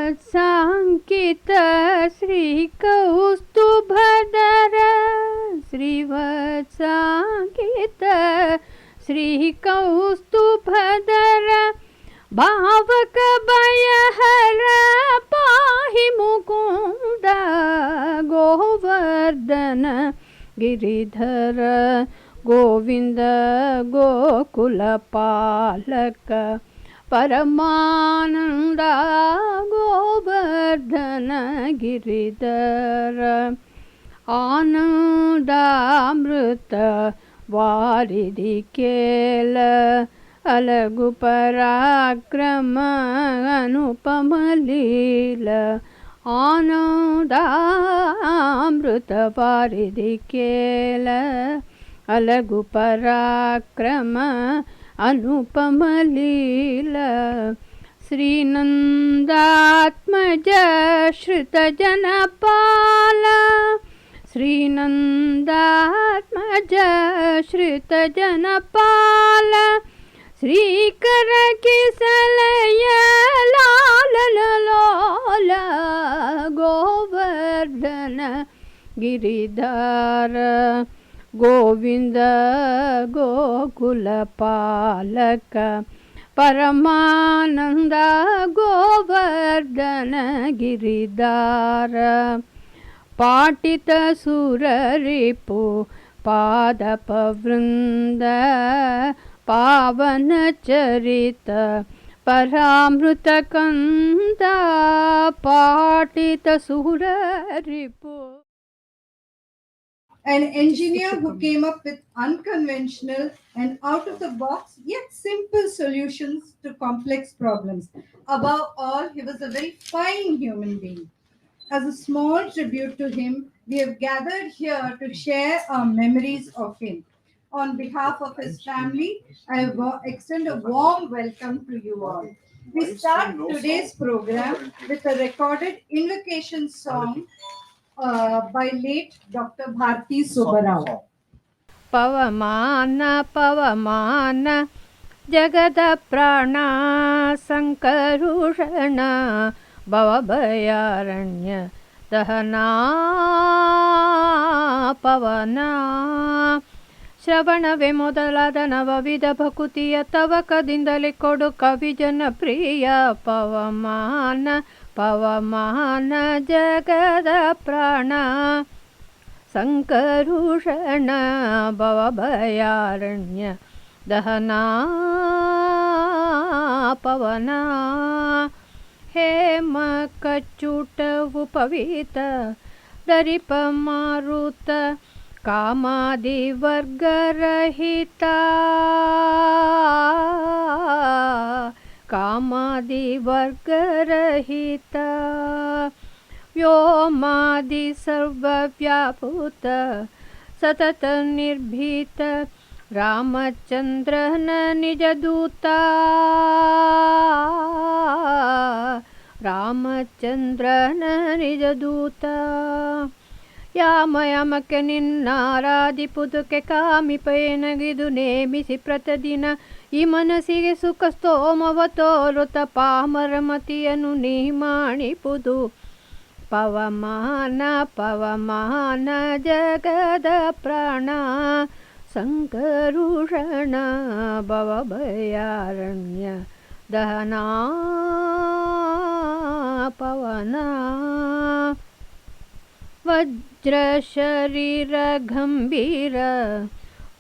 श्रीवत्साङ्कित श्रीकौस्तुभधर श्रीवत्साङ्कित श्रीकौस्तुभधर भावक भयहर पाहि मुकुन्द गोवर्धन गिरिधर गोविंद गोकुलपालक परमानंद गोवर्धन गिरिधर आनंदामृत वारिधि केल अलगु पराक्रम अनुपम लील आनंदामृत वारिधि केल अलगु पराक्रम अनुपम लीला श्रीनंदात्मज श्रुत जनपाल श्रीनंदात्मज श्रुत जनपाल श्रीकर किसलय लालन लोल गोवर्धन गिरिधर गोविंद गोकुलपालक परमानंद गोवर्धन गिरिधर पाटित सुररिपु पादपवृंद पावन चरित परामृत कंद पाटित सुररिपु. An engineer who came up with unconventional and out-of-the-box yet simple solutions to complex problems. Above all, he was a very fine human being. As a small tribute to him, we have gathered here to share our memories of him. On behalf of his family, I extend a warm welcome to you all. We start today's program with a recorded invocation song by late Dr. Bharti Subba Rao. पवमान पवमान जगद प्राण संकरुषण भवभयारण्य दहना पवना ಶ್ರವಣವೇ ಮೊದಲಾದ ನವವಿಧ ಭಕುತಿಯ ತವಕದಿಂದಲೇ ಕೊಡು ಕವಿಜನ ಪ್ರಿಯ ಪವಮಾನ ಪವಮಾನ ಜಗದ ಪ್ರಾಣ ಸಂಕರುಷಣ ಭವಭಯಾರಣ್ಯ ದಹನಾ ಪವನ ಹೇಮ ಕಚ್ಚುಟವು ಪವಿತ ದರಿಪ ಮಾರುತ ಕಾಮಾದಿ ವರ್ಗರಹಿತ ಕಾಮಾದಿ ವರ್ಗರಹಿತ ವ್ಯೋಮಾದಿ ಸರ್ವವ್ಯಾಪುತ ಸತತ ನಿರ್ಭೀತ ರಾಮಚಂದ್ರನ ನಿಜದೂತ ರಾಮಚಂದ್ರನ ನಿಜದೂತ ಯಾಮಯಮಕ್ಕೆ ನಿನ್ನಾರಾಧಿಪುದುಕೆ ಕಾಮಿಪೇನಗಿದು ನೇಮಿಸಿ ಪ್ರತಿದಿನ ಈ ಮನಸ್ಸಿಗೆ ಸುಖ ಸ್ತೋಮವ ತೋರುತ ಪಾಮರಮತಿಯನ್ನು ನೀ ಮಾಡಿಪುದು ಪವಮಾನ ಪವಮಾನ ಜಗದ ಪ್ರಾಣ ಸಂಕರುಷಣ ಭವಭಯಾರಣ್ಯ ದಹನಾ ಪವನ ವಜ್ರ ಶರೀರ ಗಂಭೀರ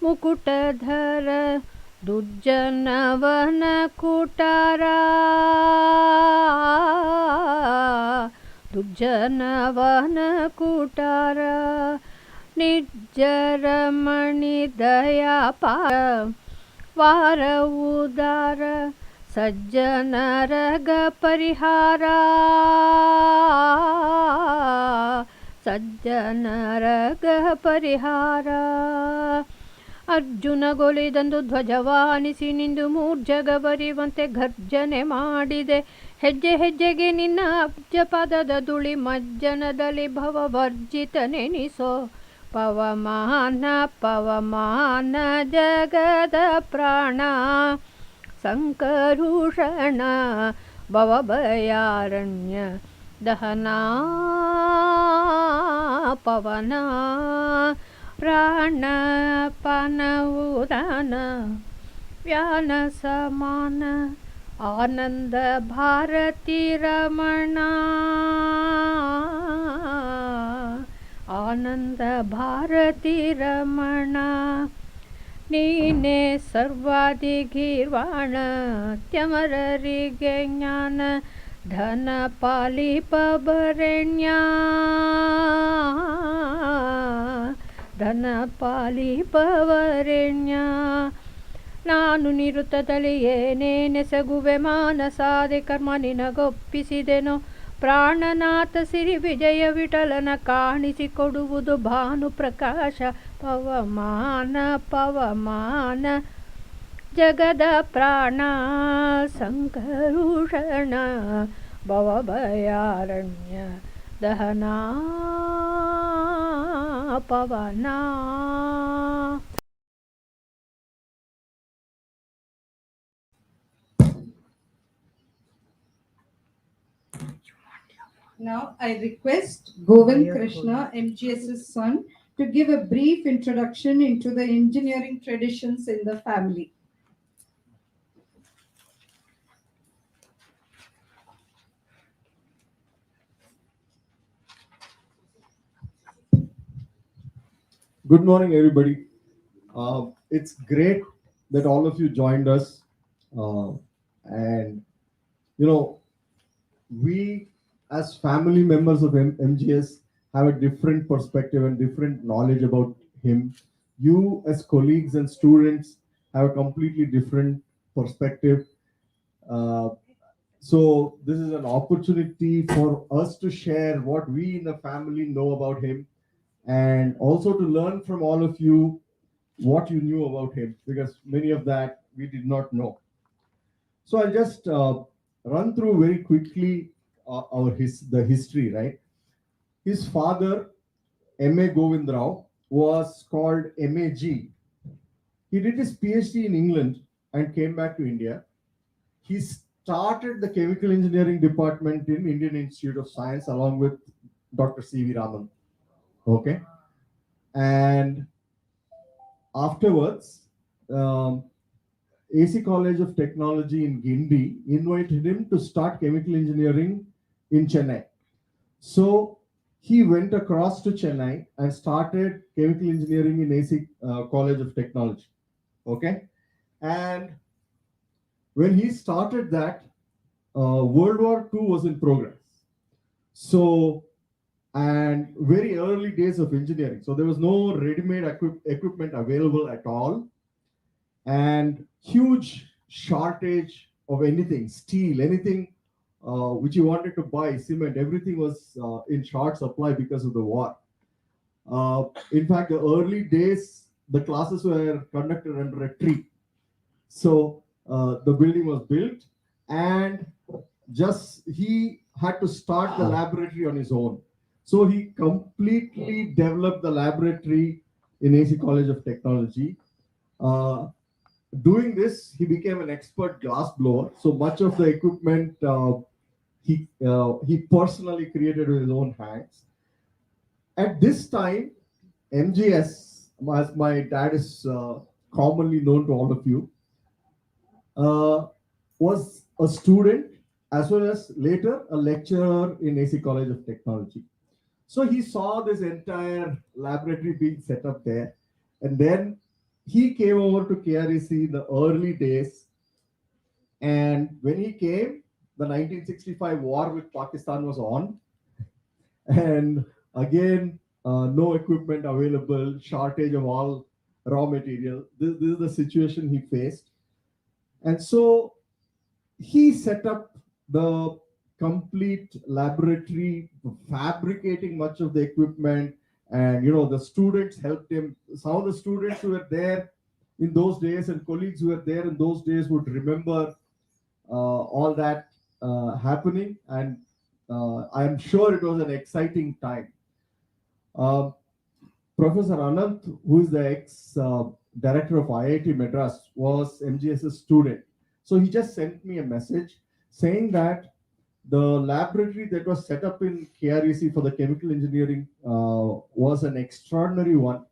ಮುಕುಟಧರ ದುರ್ಜನವನ ಕೂಟಾರ ದುರ್ಜನವನ ಕೂಟಾರ ನಿರ್ಜರಮಣಿ ದಯಾಪಾರ ವಾರ ಉದಾರ ಸಜ್ಜನರಗ ಪರಿಹಾರ ಸಜ್ಜನರಗ ಪರಿಹಾರ ಅರ್ಜುನಗೊಲಿದಂದು ಧ್ವಜವಾನಿಸಿ ನಿಂದು ಮೂರ್ಜಗವರಿವಂತೆ ಗರ್ಜನೆ ಮಾಡಿದೆ ಹೆಜ್ಜೆ ಹೆಜ್ಜೆಗೆ ನಿನ್ನ ಅಬ್ಜ ಪದದ ಧೂಳಿ ಮಜ್ಜನದಲ್ಲಿ ಭವವರ್ಜಿತ ನೆನಿಸೋ ಪವಮಾನ ಪವಮಾನ ಜಗದ ಪ್ರಾಣ ಸಂಕರುಷಣ ಭವಭಯಾರಣ್ಯ ದಹನಾ ಪವನ ಪ್ರಾಣಪಾನವುದಾನ ವ್ಯಾನ ಸಮಾನ ಆನಂದ ಭಾರತಿ ರಮಣ ಆನಂದ ಭಾರತಿ ರಮಣ ನೀನೇ ಸರ್ವಾಧಿಗೀರ್ವಾಣ ತ್ಯಮರರಿಗೆ ಜ್ಞಾನ ಧನ ಪಾಲಿಪವರೆಣ್ಯ ಧನ ಪಾಲಿಪವರೆಣ್ಯ ನಾನು ನಿರುತ್ತದಲ್ಲಿ ಏನೇನೆಸಗುವೆ ಮಾನಸಾದೆ ಕರ್ಮ ನಿನಗೊಪ್ಪಿಸಿದೆನೋ ಪ್ರಾಣನಾಥ ಸಿರಿ ವಿಜಯ ವಿಠಲನ ಕಾಣಿಸಿಕೊಡುವುದು ಭಾನು ಪ್ರಕಾಶ ಪವಮಾನ ಪವಮಾನ ಜಗದ ಪ್ರಾಣ ಸಂಕರುಷಣ ಭವಭಯಾರಣ್ಯ ದಹನಾ ಪವನ. Now I request Govind Krishna, MGS's son, to give a brief introduction into the engineering traditions in the family. Good morning, everybody. It's great that all of you joined us. And, we as family members of MGS have a different perspective and different knowledge about him. You as colleagues and students have a completely different perspective. So this is an opportunity for us to share what we in the family know about him, and also to learn from all of you what you knew about him, because many of that we did not know. So I'll just run through very quickly the history, right? His father, M.A. Govind Rao, was called MAG. He did his PhD in England and came back to India. He started the chemical engineering department in Indian Institute of Science along with Dr. C.V. Raman. Okay. And afterwards, AC College of Technology in Guindy invited him to start chemical engineering in Chennai. So he went across to Chennai and started chemical engineering in AC College of Technology. Okay. And when he started that, World War II was in progress. So, and very early days of engineering. So there was no ready-made equipment available at all. And huge shortage of anything, steel, anything which you wanted to buy, cement, everything was in short supply because of the war. In fact, the early days, the classes were conducted under a tree. So the building was built, and just he had to start the laboratory on his own. So he completely developed the laboratory in AC College of Technology. Doing this, he became an expert glass blower. So much of the equipment he personally created with his own hands. At this time, MGS, as my dad is commonly known to all of you, was a student as well as later a lecturer in AC College of Technology. So he saw this entire laboratory being set up there, and then he came over to KREC in the early days. And when he came, the 1965 war with Pakistan was on, and again, no equipment available, shortage of all raw material. This is the situation he faced. And so he set up the complete laboratory, fabricating much of the equipment, and the students helped him. Some of the students who were there in those days and colleagues who were there in those days would remember all that happening, and I'm sure it was an exciting time. Professor Anant, who is the ex-director of IIT Madras, was MGS's student. So he just sent me a message saying that the laboratory that was set up in KREC for the chemical engineering was an extraordinary one.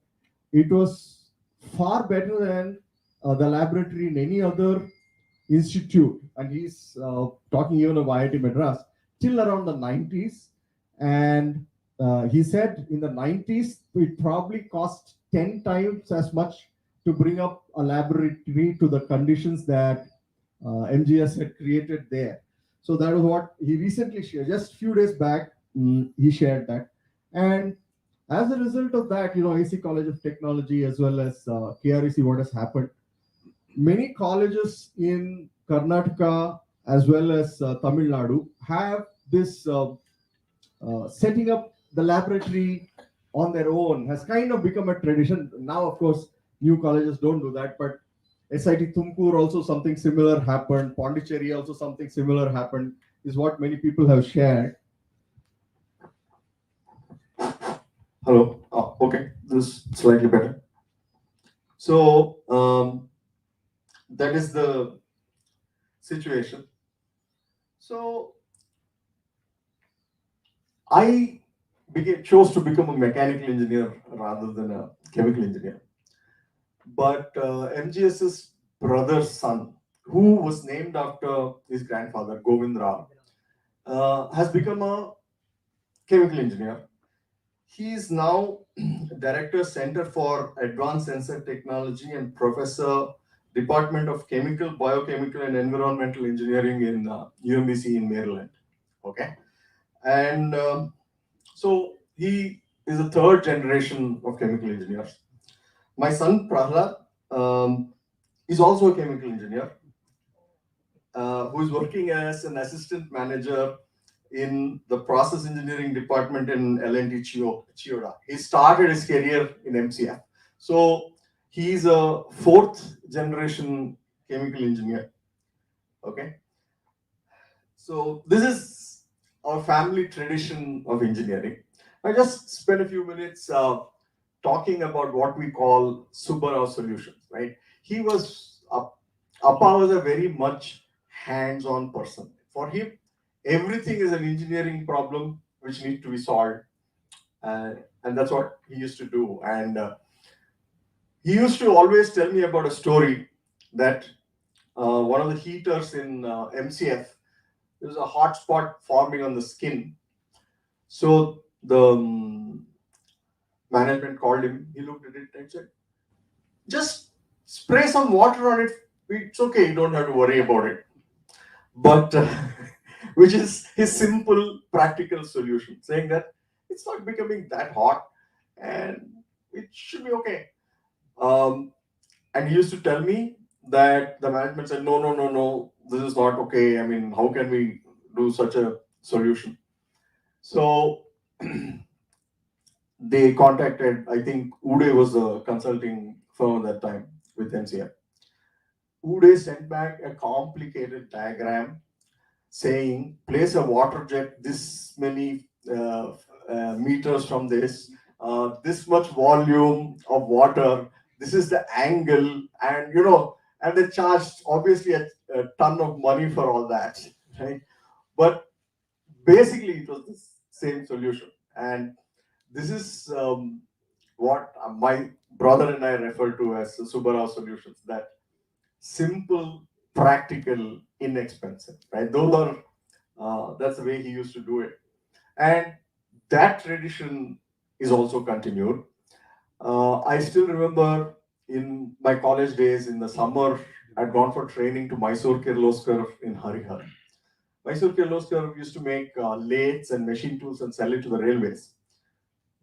It was far better than the laboratory in any other institute. And he's talking even of IIT Madras till around the 90s. And he said in the 90s, it probably cost 10 times as much to bring up a laboratory to the conditions that MGS had created there. So that was what he recently shared. Just a few days back, he shared that. And as a result of that, AC College of Technology as well as KREC, what has happened, many colleges in Karnataka as well as Tamil Nadu have this setting up the laboratory on their own has kind of become a tradition. Now, of course, new colleges don't do that, but SIT Tumkur also something similar happened. Pondicherry also something similar happened, is what many people have shared. Hello. Oh, okay. This is slightly better. So that is the situation. So I chose to become a mechanical engineer rather than a chemical engineer. But MGS's brother's son, who was named after his grandfather, Govind Rao, has become a chemical engineer. He is now Director Center for Advanced Sensor Technology and Professor Department of Chemical, Biochemical and Environmental Engineering in UMBC in Maryland. Okay. And so he is a third generation of chemical engineers. My son Prahlad is also a chemical engineer who is working as an assistant manager in the process engineering department in L&T Chiyoda. He started his career in MCF. So he's a fourth generation chemical engineer. Okay. So this is our family tradition of engineering. I just spent a few minutes talking about what we call Subba Rao solutions, right? He was, Appa was a very much hands-on person. For him, everything is an engineering problem which needs to be solved. And that's what he used to do. And he used to always tell me about a story that one of the heaters in MCF, there was a hot spot forming on the skin. So the management called him, he looked at it and said, just spray some water on it. It's okay, you don't have to worry about it. But which is his simple, practical solution, saying that it's not becoming that hot and it should be okay. And he used to tell me that the management said, no, this is not okay. I mean, how can we do such a solution? So they contacted, I think Ude was a consulting firm at that time with MCF. Ude sent back a complicated diagram saying, place a water jet this many meters from this much volume of water, this is the angle, and and they charged obviously a ton of money for all that, right? But basically it was the same solution. And this is what my brother and I refer to as Subba Rao solutions, that simple, practical, inexpensive, right? Those are that's the way he used to do it. And that tradition is also continued. I still remember in my college days in the summer, I'd gone for training to Mysore Kirloskar in Harihar. Mysore Kirloskar used to make lathes and machine tools and sell it to the railways.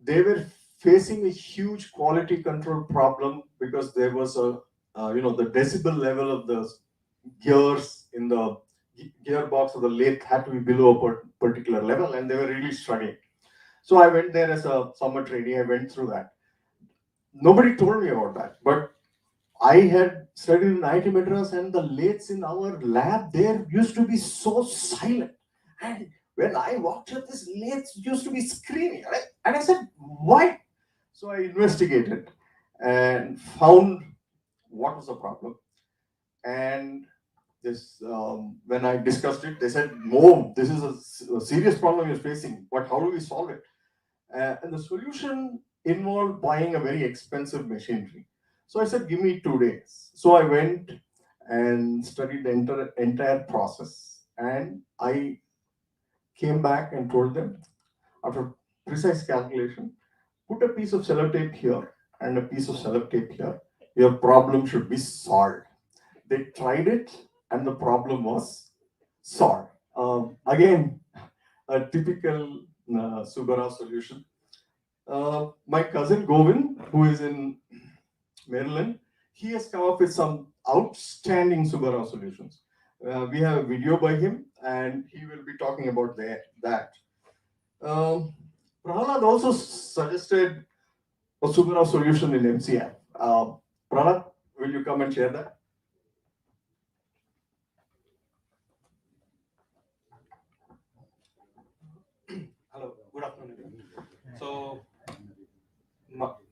They were facing a huge quality control problem because there was the decibel level of the gears in the gearbox of the lathe had to be below a particular level, and they were really struggling. So I went there as a summer trainee. I went through that. Nobody told me about that, but I had studied in IIT Madras, and the lathes in our lab there used to be so silent. And when I walked up, this lathe used to be screaming. Right? And I said, why? So I investigated and found what was the problem. And this when I discussed it, they said, "No, this is a serious problem you're facing. But how do we solve it?" And the solution involved buying a very expensive machinery. So I said, "Give me 2 days." So I went and studied the entire process, and I came back and told them, after precise calculation, put a piece of sellotape here and a piece of sellotape here. Your problem should be solved. They tried it, and the problem was solved. Again, a typical Subba Rao solution. My cousin Govin, who is in Maryland, he has come up with some outstanding Subba Rao solutions. We have a video by him, and he will be talking about that. Um, Prahlad also suggested a Subba Rao solution in MCI. Prahlad, will you come and share that? Hello, good afternoon, everyone. So,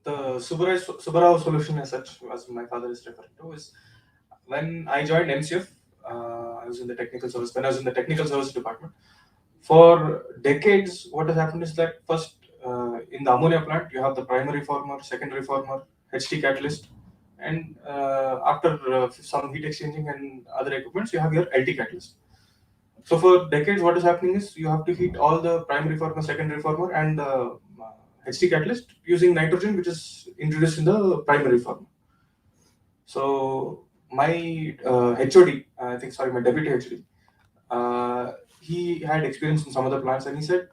the Subba Rao solution, as such, as my father is referring to, is when I joined MCF. I was in the technical service. When I was in the technical service department, for decades, what has happened is that first, in the ammonia plant, you have the primary former, secondary former, HT catalyst, and after some heat exchanging and other equipments, you have your LT catalyst. So for decades, what is happening is you have to heat all the primary former, secondary former, and HT catalyst using nitrogen, which is introduced in the primary former. So my HOD, I think, sorry, my deputy HOD, he had experience in some other plants, and he said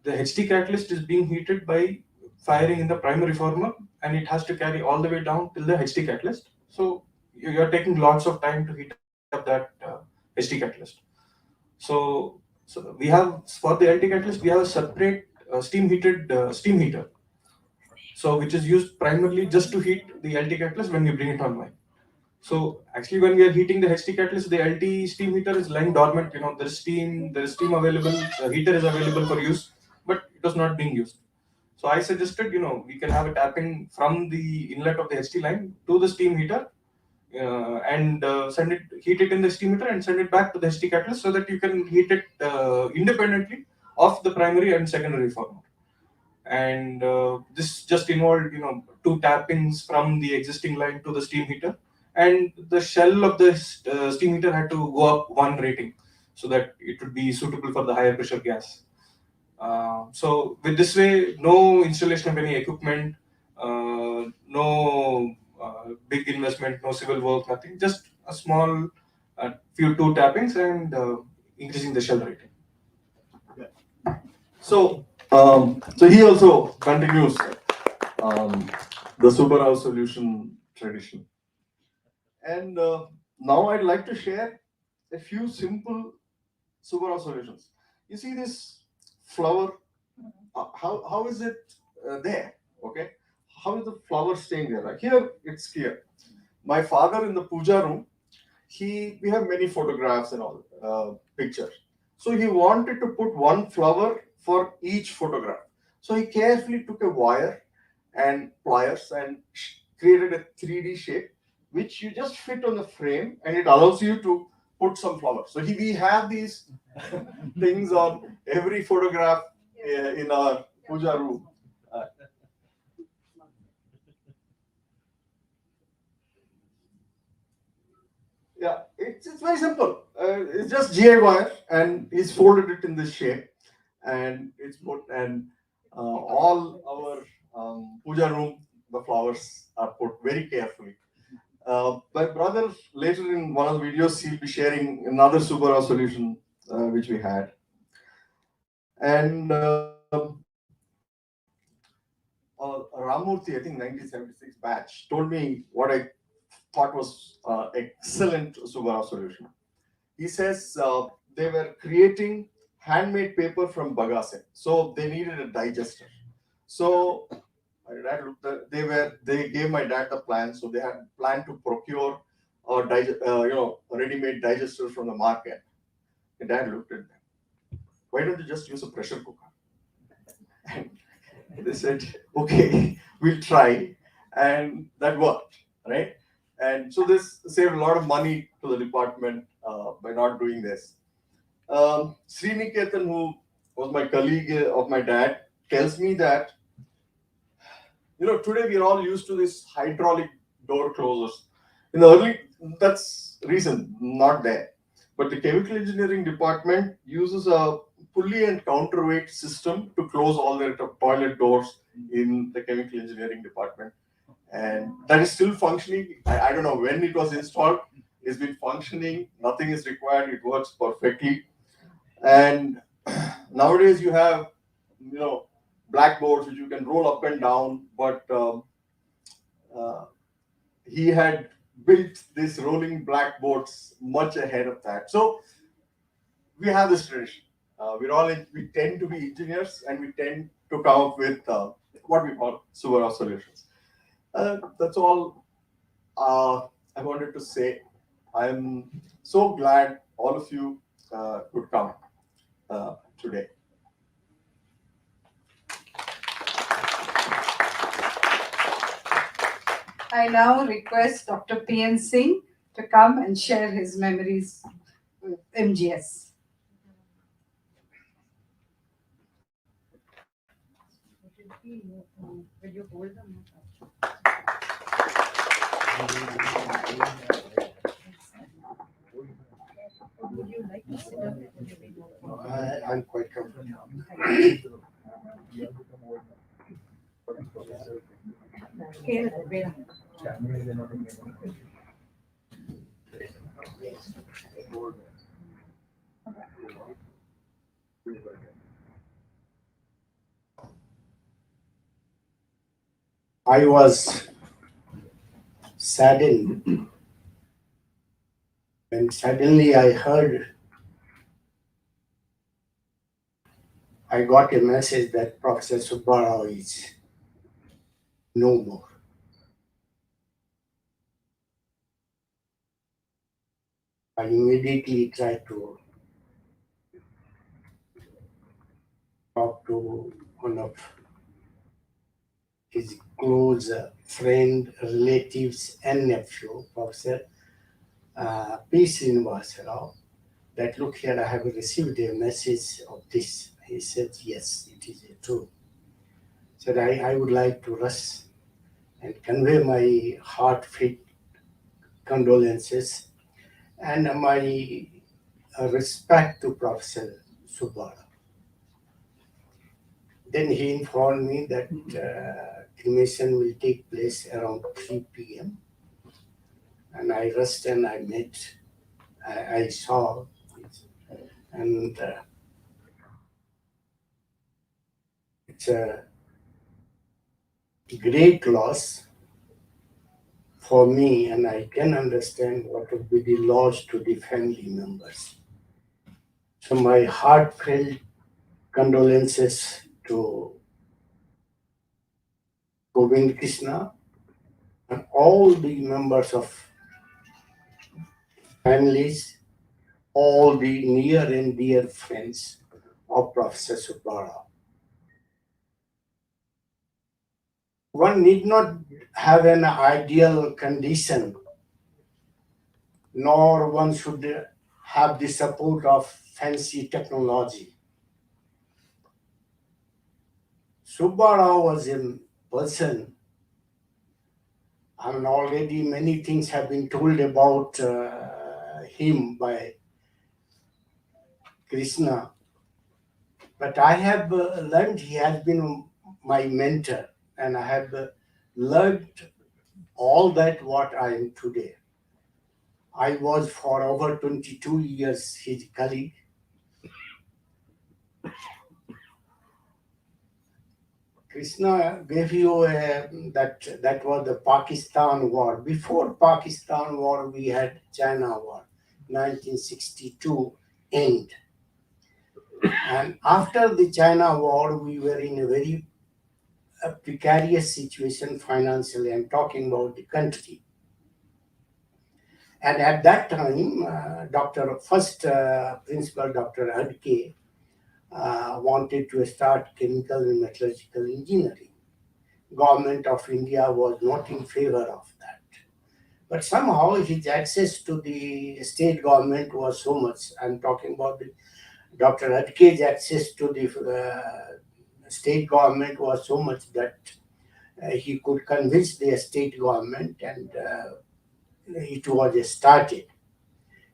the HT catalyst is being heated by firing in the primary former, and it has to carry all the way down till the HT catalyst. So you're taking lots of time to heat up that HT catalyst. So we have, for the LT catalyst, we have a separate steam heated steam heater. So which is used primarily just to heat the LT catalyst when we bring it online. So actually, when we are heating the HT catalyst, the LT steam heater is lying dormant. There is steam available, the heater is available for use, but it was not being used. So I suggested, we can have a tapping from the inlet of the HT line to the steam heater, and heat it in the steam heater and send it back to the HT catalyst, so that you can heat it independently of the primary and secondary former. And this just involved, two tappings from the existing line to the steam heater, and the shell of the steam heater had to go up one rating, so that it would be suitable for the higher pressure gas. So with this way, no installation of any equipment, no big investment, no civil work, nothing. Just a small few two tappings and increasing the shell rating. So he also continues the Subba Rao solution tradition. And now I'd like to share a few simple Subba Rao solutions. You see this flower, how is it there? Okay, how is the flower staying there? Like here, it's clear. My father in the puja room, we have many photographs and all pictures. So he wanted to put one flower for each photograph. So he carefully took a wire and pliers and created a 3D shape, which you just fit on the frame, and it allows you to put some flowers. So we have these things on every photograph in our puja room. Yeah, it's very simple. It's just GI wire, and he's folded it in this shape, and it's put, and all our puja room, the flowers are put very carefully. My brother, later in one of the videos, he'll be sharing another Subba Rao solution which we had. And Ramurthy, I think 1976 batch, told me what I thought was excellent Subba Rao solution. He says they were creating handmade paper from bagasse, so they needed a digester. So my dad they gave my dad the plan, so they had planned to procure ready-made digesters from the market. My dad looked at them. Why don't you just use a pressure cooker? And they said, okay, we'll try, and that worked, right? And so this saved a lot of money to the department by not doing this. Sriniketan, who was my colleague of my dad, tells me that, today we are all used to this hydraulic door closers. In the early, that's reason not there. But the chemical engineering department uses a pulley and counterweight system to close all their toilet doors in the chemical engineering department. And that is still functioning. I don't know when it was installed. It's been functioning. Nothing is required. It works perfectly. And nowadays you have, blackboards which you can roll up and down. But uh, he had built these rolling blackboards much ahead of that. So we have this tradition. We tend to be engineers, and we tend to come up with what we call Subba Rao solutions. That's all I wanted to say. I'm so glad all of you could come today. I now request Dr. P.N. Singh to come and share his memories with MGS. Will you hold them? Would you like to sit up? I'm quite comfortable. I was saddened when suddenly I got a message that Professor Subba Rao is no more. I immediately tried to talk to one of his close friend, relatives, and nephew, Professor P. Srinivasa Rao, that look here, I have received a message of this. He said, yes, it is true. Said, I would like to rush and convey my heartfelt condolences and my respect to Professor Subba Rao. Then he informed me that cremation will take place around 3 p.m. And I rushed and I met, I saw it. And it's a great loss for me, and I can understand what would be the loss to the family members. So my heartfelt condolences to Govind Krishna and all the members of families, all the near and dear friends of Professor Subba Rao. One need not have an ideal condition, nor one should have the support of fancy technology. Subba Rao was a person, and already many things have been told about him by Krishna. But I have learned he has been my mentor, and I have learned all that what I am today. I was for over 22 years his colleague. Krishna gave you that was the Pakistan war. Before Pakistan war, we had China war, 1962 end. And after the China war, we were in a very precarious situation financially. I'm talking about the country. And at that time, Principal Dr. Adke wanted to start chemical and metallurgical engineering. Government of India was not in favor of that. But somehow his access to the state government was so much. I'm talking about the Dr. Adke's access to the state government was so much that he could convince the state government, and it was started.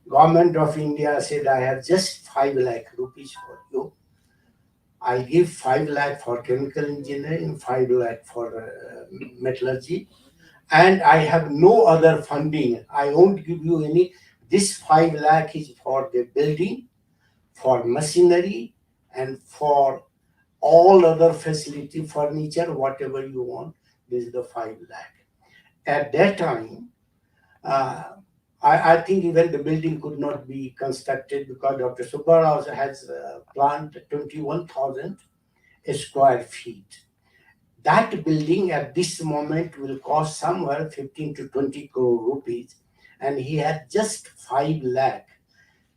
Government of India said, I have just 5 lakh rupees for you. I give 5 lakh for chemical engineering, 5 lakh for metallurgy, and I have no other funding. I won't give you any. This 5 lakh is for the building, for machinery, and for all other facility, furniture, whatever you want. This is the 5 lakh. At that time, uh, I think even the building could not be constructed because Dr. Subba Rao has planned 21,000 square feet. That building at this moment will cost somewhere 15 to 20 crore rupees, and he had just 5 lakh.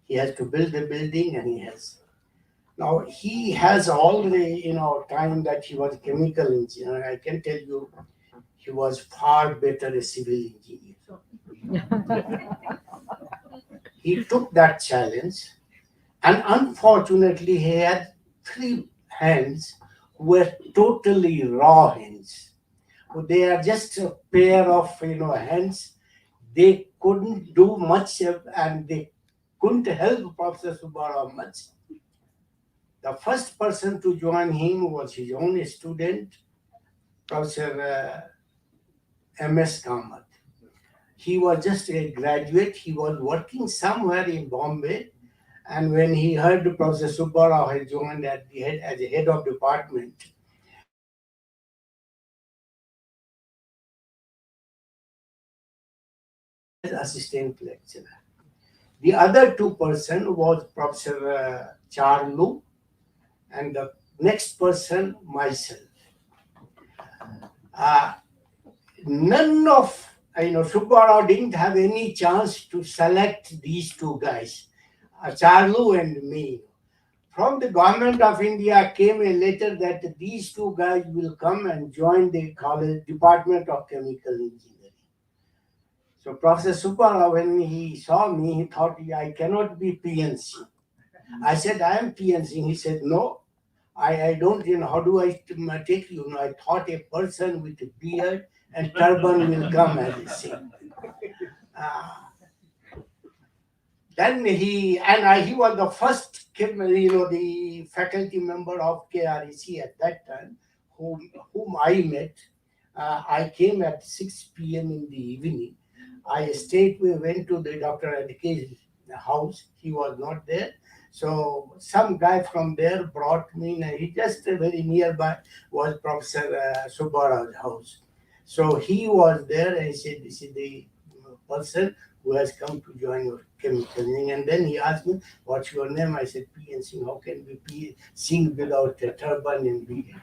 He has to build the building, and he has all the time that he was a chemical engineer. I can tell you, he was far better a civil engineer. He took that challenge, and unfortunately, he had 3 hands who were totally raw hands. They are just a pair of hands. They couldn't do much, and they couldn't help Professor Subba Rao much. The first person to join him was his own student, Professor M.S. Kamath. He was just a graduate. He was working somewhere in Bombay, and when he heard Professor Subba Rao had joined at the head as a head of department, as assistant lecturer. The other 2 person was Professor Charlu, and the next person myself. Uh, None of Subba Rao didn't have any chance to select these 2 guys, Charlu and me. From the government of India came a letter that these 2 guys will come and join the college department of chemical engineering. So Professor Subba Rao, when he saw me, he thought I cannot be PNC. I said, I am PNC. He said, no, I don't, how do I take you? I thought a person with a beard and turban will come, as they say. Then he was the first, the faculty member of KREC at that time, whom I met. I came at 6 p.m. in the evening. We went to the Dr. Adke's house. He was not there. So some guy from there brought me, and he just very nearby was Professor Subba Rao's house. So he was there, and he said, this is the person who has come to join your chemical engineering. And then he asked me, what's your name? I said, P and sing. How can we sing without a turban and beard?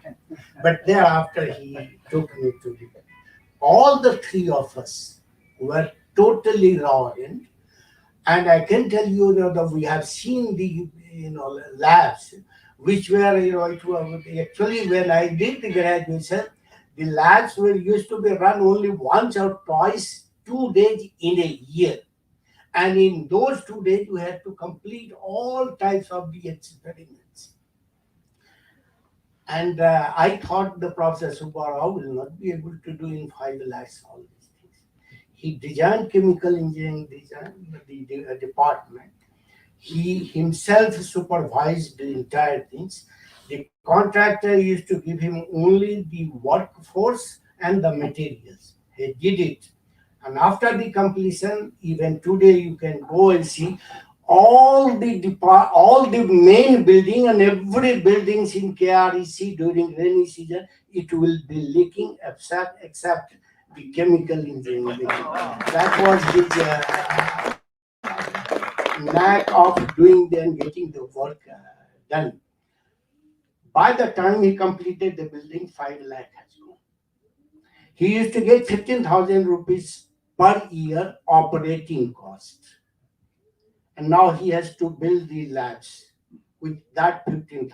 But thereafter he took me to the. All the 3 of us were totally raw in. And I can tell you that we have seen the labs, which were it was actually when I did the graduation, the labs were used to be run only once or twice, 2 days in a year, and in those 2 days you had to complete all types of the experiments. And I thought the Professor Subba Rao will not be able to do in 5 lakhs all these things. He designed chemical engineering department. He himself supervised the entire things. The contractor used to give him only the workforce and the materials. He did it. And after the completion, even today you can go and see all the main building and every buildings in KREC during rainy season, it will be leaking except the chemical engineering building. That was his knack of doing and getting the work done. By the time he completed the building, 5 lakh has gone. He used to get 15,000 rupees per year operating cost. And now he has to build the labs with that 15,000.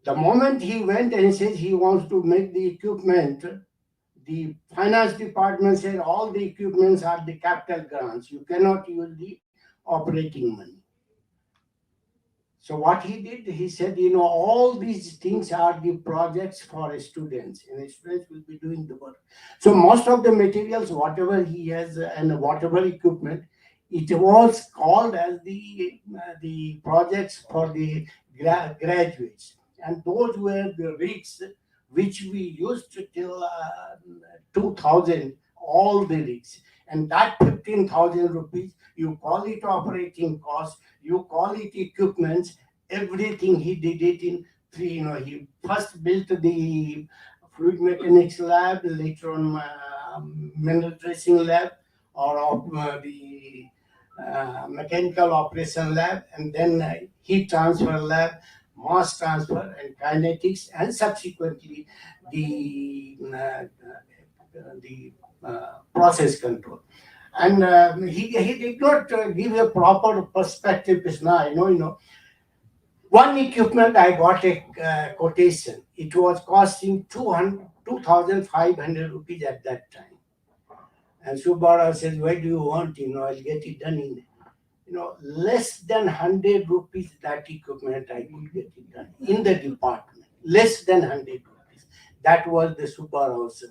The moment he went and says he wants to make the equipment, the finance department said all the equipments are the capital grants. You cannot use the operating money. So what he did, he said, all these things are the projects for students, and students will be doing the work. So most of the materials, whatever he has and whatever equipment, it was called as the projects for the graduates, and those were the rigs which we used till 2000, all the rigs, and that 15,000 rupees, you call it operating cost, you call it equipments, everything he did it in three. He first built the fluid mechanics lab, later on mineral tracing lab, or the mechanical operation lab, and then heat transfer lab, mass transfer, and kinetics, and subsequently the process control. And he did not give a proper perspective. Krishna, I know. One equipment I got a quotation. It was costing 2,500 rupees at that time. And Subba Rao says, "Why do you want? I'll get it done in less than 100 rupees. That equipment I could get it done in the department. Less than 100 rupees. That was the Subba Rao's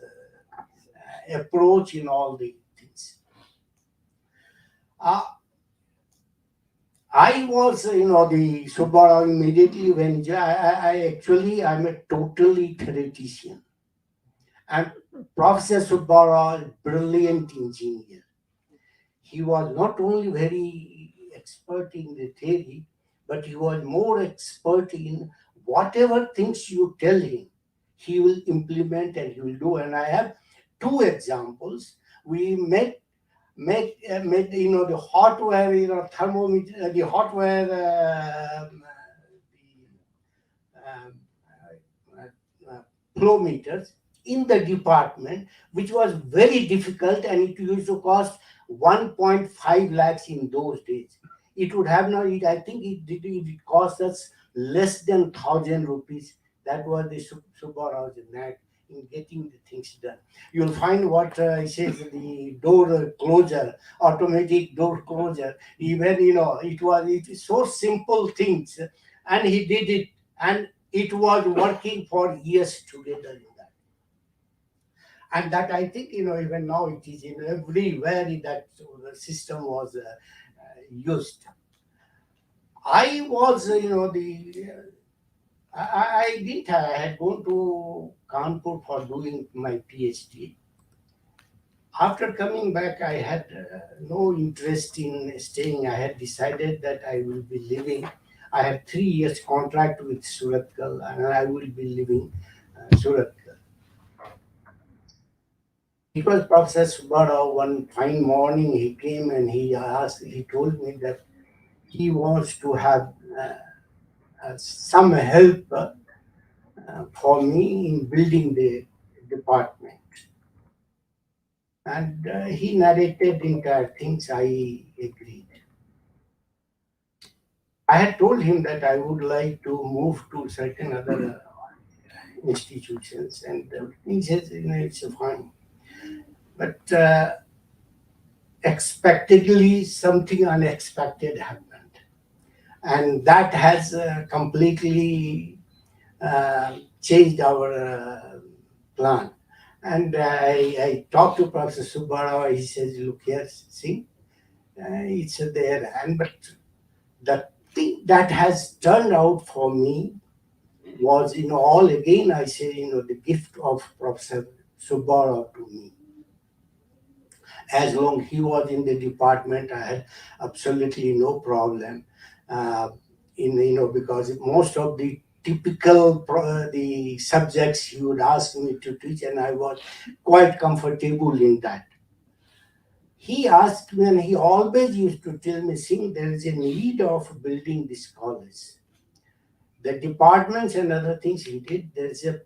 approach in all the things." I was, the Subba Rao immediately when I'm a totally theoretician. And Professor Subba Rao is a brilliant engineer. He was not only very expert in the theory, but he was more expert in whatever things you tell him, he will implement and he will do. And I have two examples. We made the hot wire, thermometer, the hot wire, flow meters in the department, which was very difficult, and it used to cost 1.5 lakhs in those days. It would have now, I think it cost us less than 1,000 rupees. That was the Subba Rao's knack in getting the things done. You'll find what he says, the door closure, automatic door closure. Even it is so simple things, and he did it, and it was working for years together in that. And that I think even now it is in everywhere that the system was used. I was I didn't. I had gone to Kanpur for doing my PhD. After coming back, I had no interest in staying. I had decided that I will be living. I had 3 years contract with Suratkal, and I will be living Suratkal. It was Professor Subba Rao. One fine morning, he came and he told me that he wants to have some help for me in building the department. And he narrated entire things. I agreed. I had told him that I would like to move to certain other institutions, and he says, it's fine. But expectedly, something unexpected happened, and that has completely changed our plan. And I talked to Professor Subba Rao. He says, "Look here, see, it's there." And but the thing that has turned out for me was, all again, I say, the gift of Professor Subba Rao to me. As long he was in the department, I had absolutely no problem. Because most of the typical the subjects he would ask me to teach, and I was quite comfortable in that. He asked me, and he always used to tell me, "Singh, there is a need of building this college. The departments and other things he did, there is a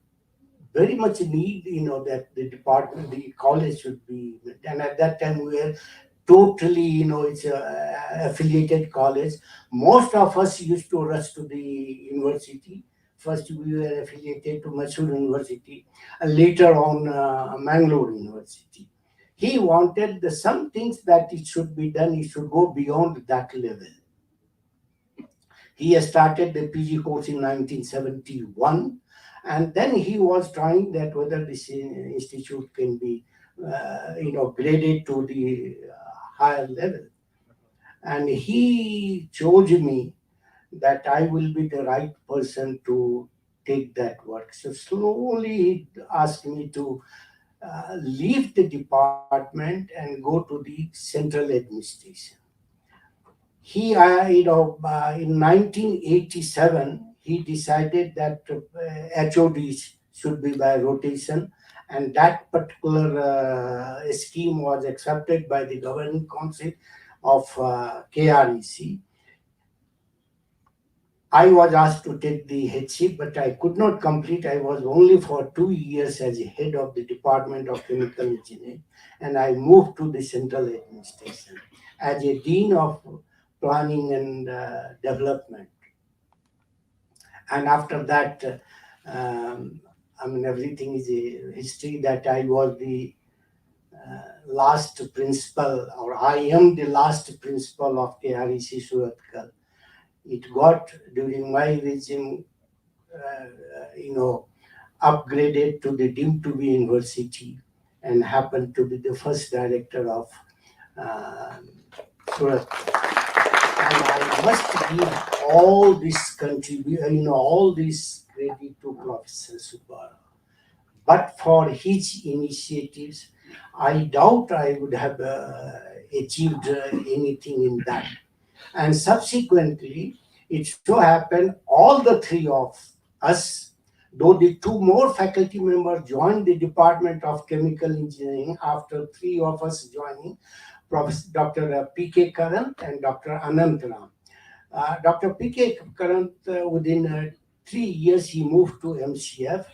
very much need, that the department, the college should be." And at that time, we were totally, it's a affiliated college. Most of us used to rush to the university First, we were affiliated to Mysore University, and later on Mangalore University. He wanted some things that it should be done, it should go beyond that level. He started the PG course in 1971, and then he was trying that whether this institute can be, graded to the higher level. And he chose me that I will be the right person to take that work. So slowly he asked me to leave the department and go to the central administration. He, in 1987, he decided that HODs should be by rotation, and that particular scheme was accepted by the governing council of KREC. I was asked to take the headship, but I could not complete. I was only for 2 years as a head of the Department of Chemical Engineering, and I moved to the central administration as a dean of planning and development. And after that, everything is a history that I was the last principal, or I am the last principal of KREC Suratkal. It got during my regime, upgraded to the deemed to be university, and happened to be the first director of Surat. And I must give all this all this credit to Professor Subba Rao. But for his initiatives, I doubt I would have achieved anything in that. And subsequently, it so happened all the three of us, though the two more faculty members joined the Department of Chemical Engineering after three of us joining, Dr. P.K. Karant and Dr. Anant Ram. Dr. P.K. Karant, within 3 years, he moved to MCF,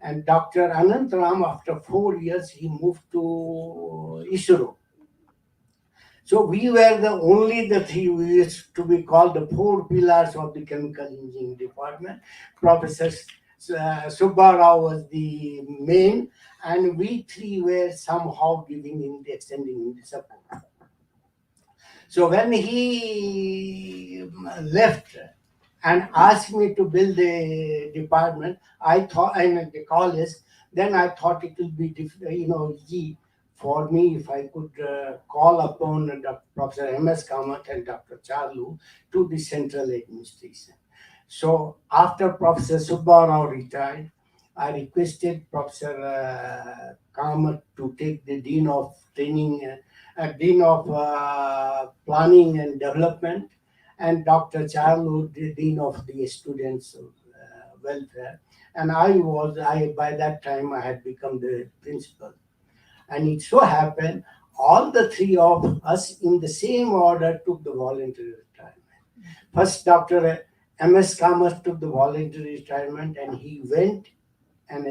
and Dr. Anant Ram, after 4 years, he moved to ISRO. So we were the three, we used to be called the four pillars of the chemical engineering department. Professor Subba Rao was the main, and we three were somehow extending in the support. So when he left and asked me to build the department, I thought, and the college, then I thought it would be easy for me if I could call upon Professor M.S. Kamath and Dr. Charlu to the central administration. So after Professor Subba Rao retired, I requested Professor Kamath to take the Dean of Training, Dean of Planning and Development, and Dr. Charlu, the Dean of the Students' Welfare. And by that time, I had become the principal. And it so happened, all the three of us in the same order took the voluntary retirement. First, Dr. M.S. Kamath took the voluntary retirement, and he went and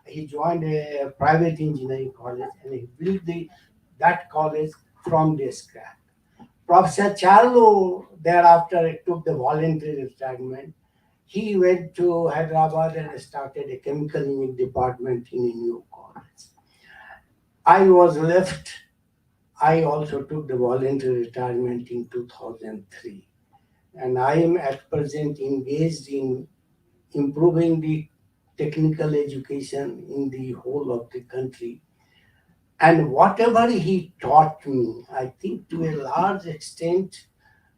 he joined a private engineering college, and he built that college from the scratch. Professor Charlo thereafter took the voluntary retirement. He went to Hyderabad and started a chemical engineering department in a new college. I was left. I also took the voluntary retirement in 2003. And I am at present engaged in improving the technical education in the whole of the country. And whatever he taught me, I think to a large extent,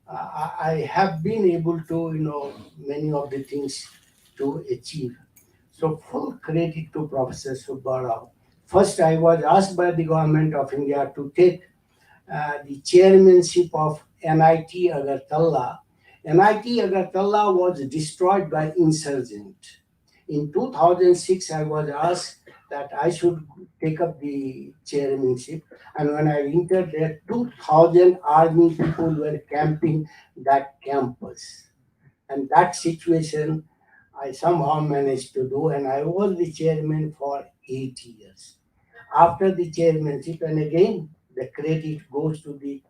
I have been able to, many of the things to achieve. So full credit to Professor Subba Rao. First, I was asked by the government of India to take the chairmanship of NIT Agartala. NIT Agartala was destroyed by insurgent. In 2006, I was asked that I should take up the chairmanship. And when I entered there, 2,000 army people were camping that campus. And that situation, I somehow managed to do, and I was the chairman for 8 years. After the chairmanship, and again, the credit goes to the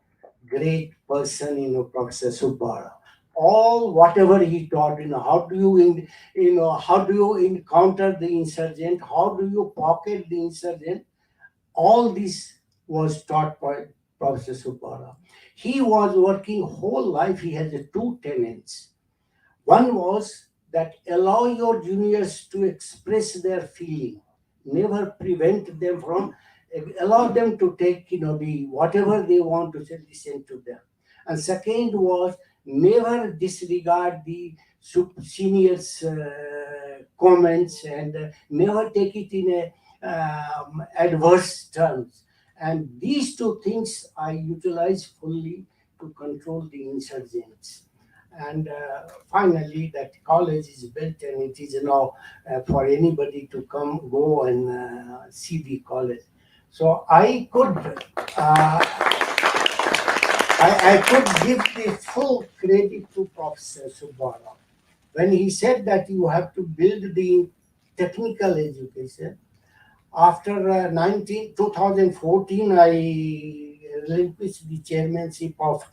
great person, Professor Subba Rao. all whatever he taught, how do you how do you encounter the insurgent, how do you pocket the insurgent, all this was taught by Professor Subba Rao. He was working whole life. He has two tenets. One was that allow your juniors to express their feeling, never prevent them from, allow them to take, the whatever they want to say, listen to them. And second was never disregard the seniors' comments, and never take it in a adverse terms. And these two things I utilize fully to control the insurgents. And finally, that college is built, and it is now for anybody to come, go and see the college. So I could give the full credit to Professor Subba Rao. When he said that you have to build the technical education, after 2014, I relinquished the chairmanship of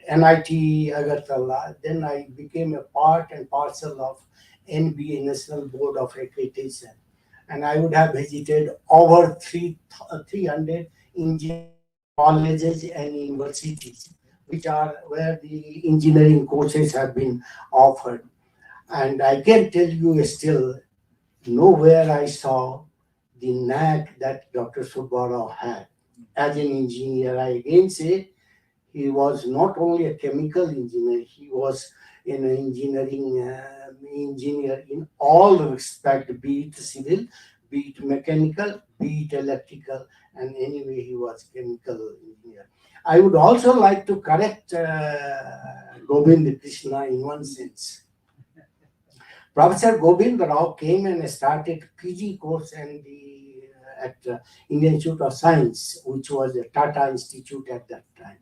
NIT Agartala. Then I became a part and parcel of NBA, National Board of Accreditation. And I would have visited over 300 engineering colleges and universities, which are where the engineering courses have been offered. And I can tell you still, nowhere I saw the knack that Dr. Subba Rao had. As an engineer, I again say, he was not only a chemical engineer, he was an engineering engineer in all respect, be it civil, be it mechanical, be it electrical, and anyway, he was chemical engineer. I would also like to correct Govind Krishna in one sense. Professor Govind Rao came and started PG course at Indian Institute of Science, which was the Tata Institute at that time.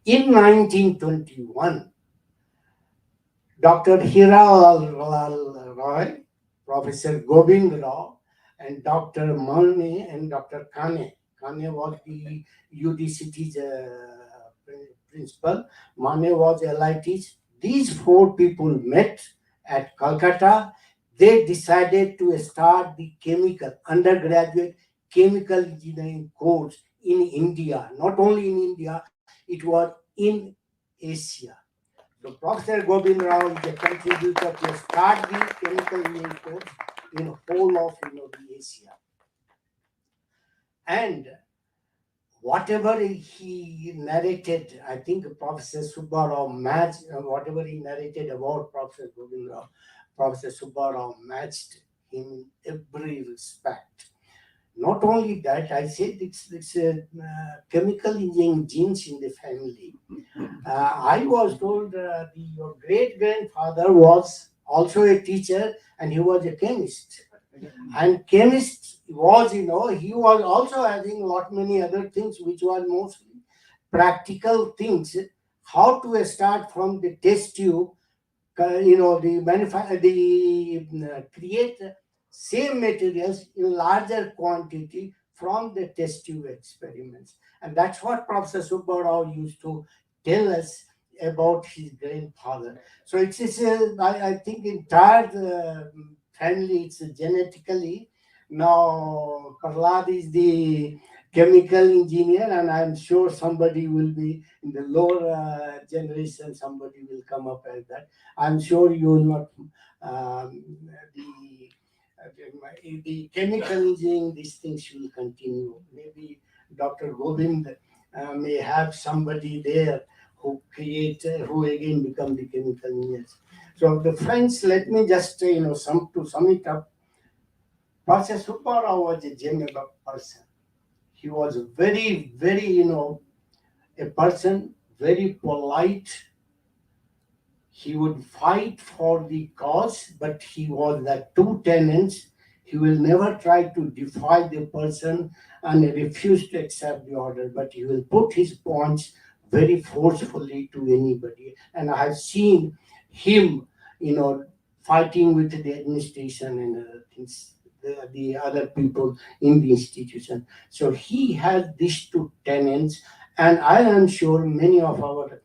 In 1921, Dr. Hiralal Roy, Professor Govind Rao, and Dr. Mane and Dr. Kane. Kane was the UDCT's principal. Mane was LIT's. These four people met at Calcutta. They decided to start the undergraduate chemical engineering course in India. Not only in India, it was in Asia. So Professor Govind Rao is a contributor to start the chemical engineering course in whole of the Asia. And whatever he narrated, I think Professor Subba Rao matched whatever he narrated about Professor Govind Rao. Professor Subba Rao matched him in every respect. Not only that, I said it's chemical engineering genes in the family. I was told your great grandfather was also a teacher, and he was a chemist. And chemist was, he was also having lot many other things, which was mostly practical things. How to start from the test tube, create same materials in larger quantity from the test tube experiments. And that's what Professor Subba Rao used to tell us about his grandfather. So I think entire family, it's genetically. Now, Prahlad is the chemical engineer, and I'm sure somebody will be in the lower generation, somebody will come up as that. I'm sure you will not, the chemical engineering, these things will continue. Maybe Dr. Govind may have somebody there who who again become the chemical engineers. So the friends, let me just sum it up. Professor Subba Rao was a genuine person. He was very, very, a person very polite. He would fight for the cause, but he was the two tenets. He will never try to defy the person and refuse to accept the order, but he will put his points very forcefully to anybody. And I have seen him, fighting with the administration and things, the other people in the institution. So he has these two tenets, and I am sure many of our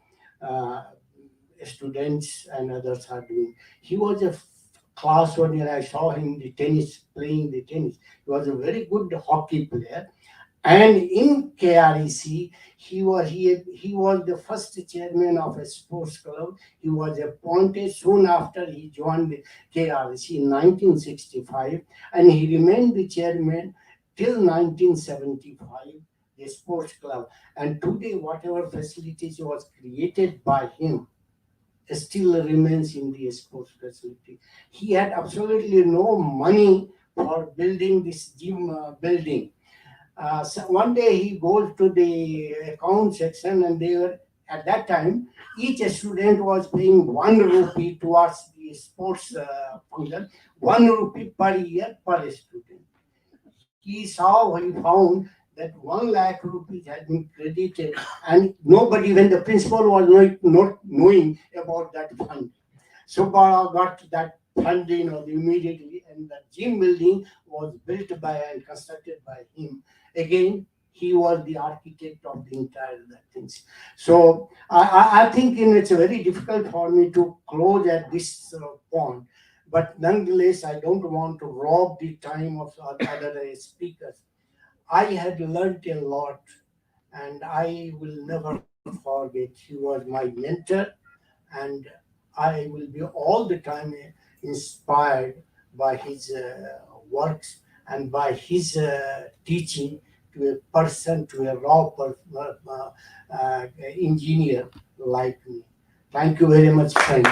students and others are doing. He was a class one year. I saw him the tennis playing the tennis. He was a very good hockey player. And in KREC, he was the first chairman of a sports club. He was appointed soon after he joined the KREC in 1965, and he remained the chairman till 1975, the sports club. And today, whatever facilities was created by him still remains in the sports facility. He had absolutely no money for building this gym building. So one day he goes to the account section, and they were at that time each student was paying 1 rupee towards the sports function, 1 rupee per year per student. He found that 1 lakh rupees had been credited, and nobody, when the principal was not knowing about that fund. Subba Rao got that funding immediately, and the gym building was built by and constructed by him. Again, he was the architect of the entire things. So I think it's very difficult for me to close at this point. But nonetheless, I don't want to rob the time of other speakers. I had learned a lot, and I will never forget. He was my mentor, and I will be all the time inspired by his works and by his teaching to a person, to a engineer like me. Thank you very much, friends.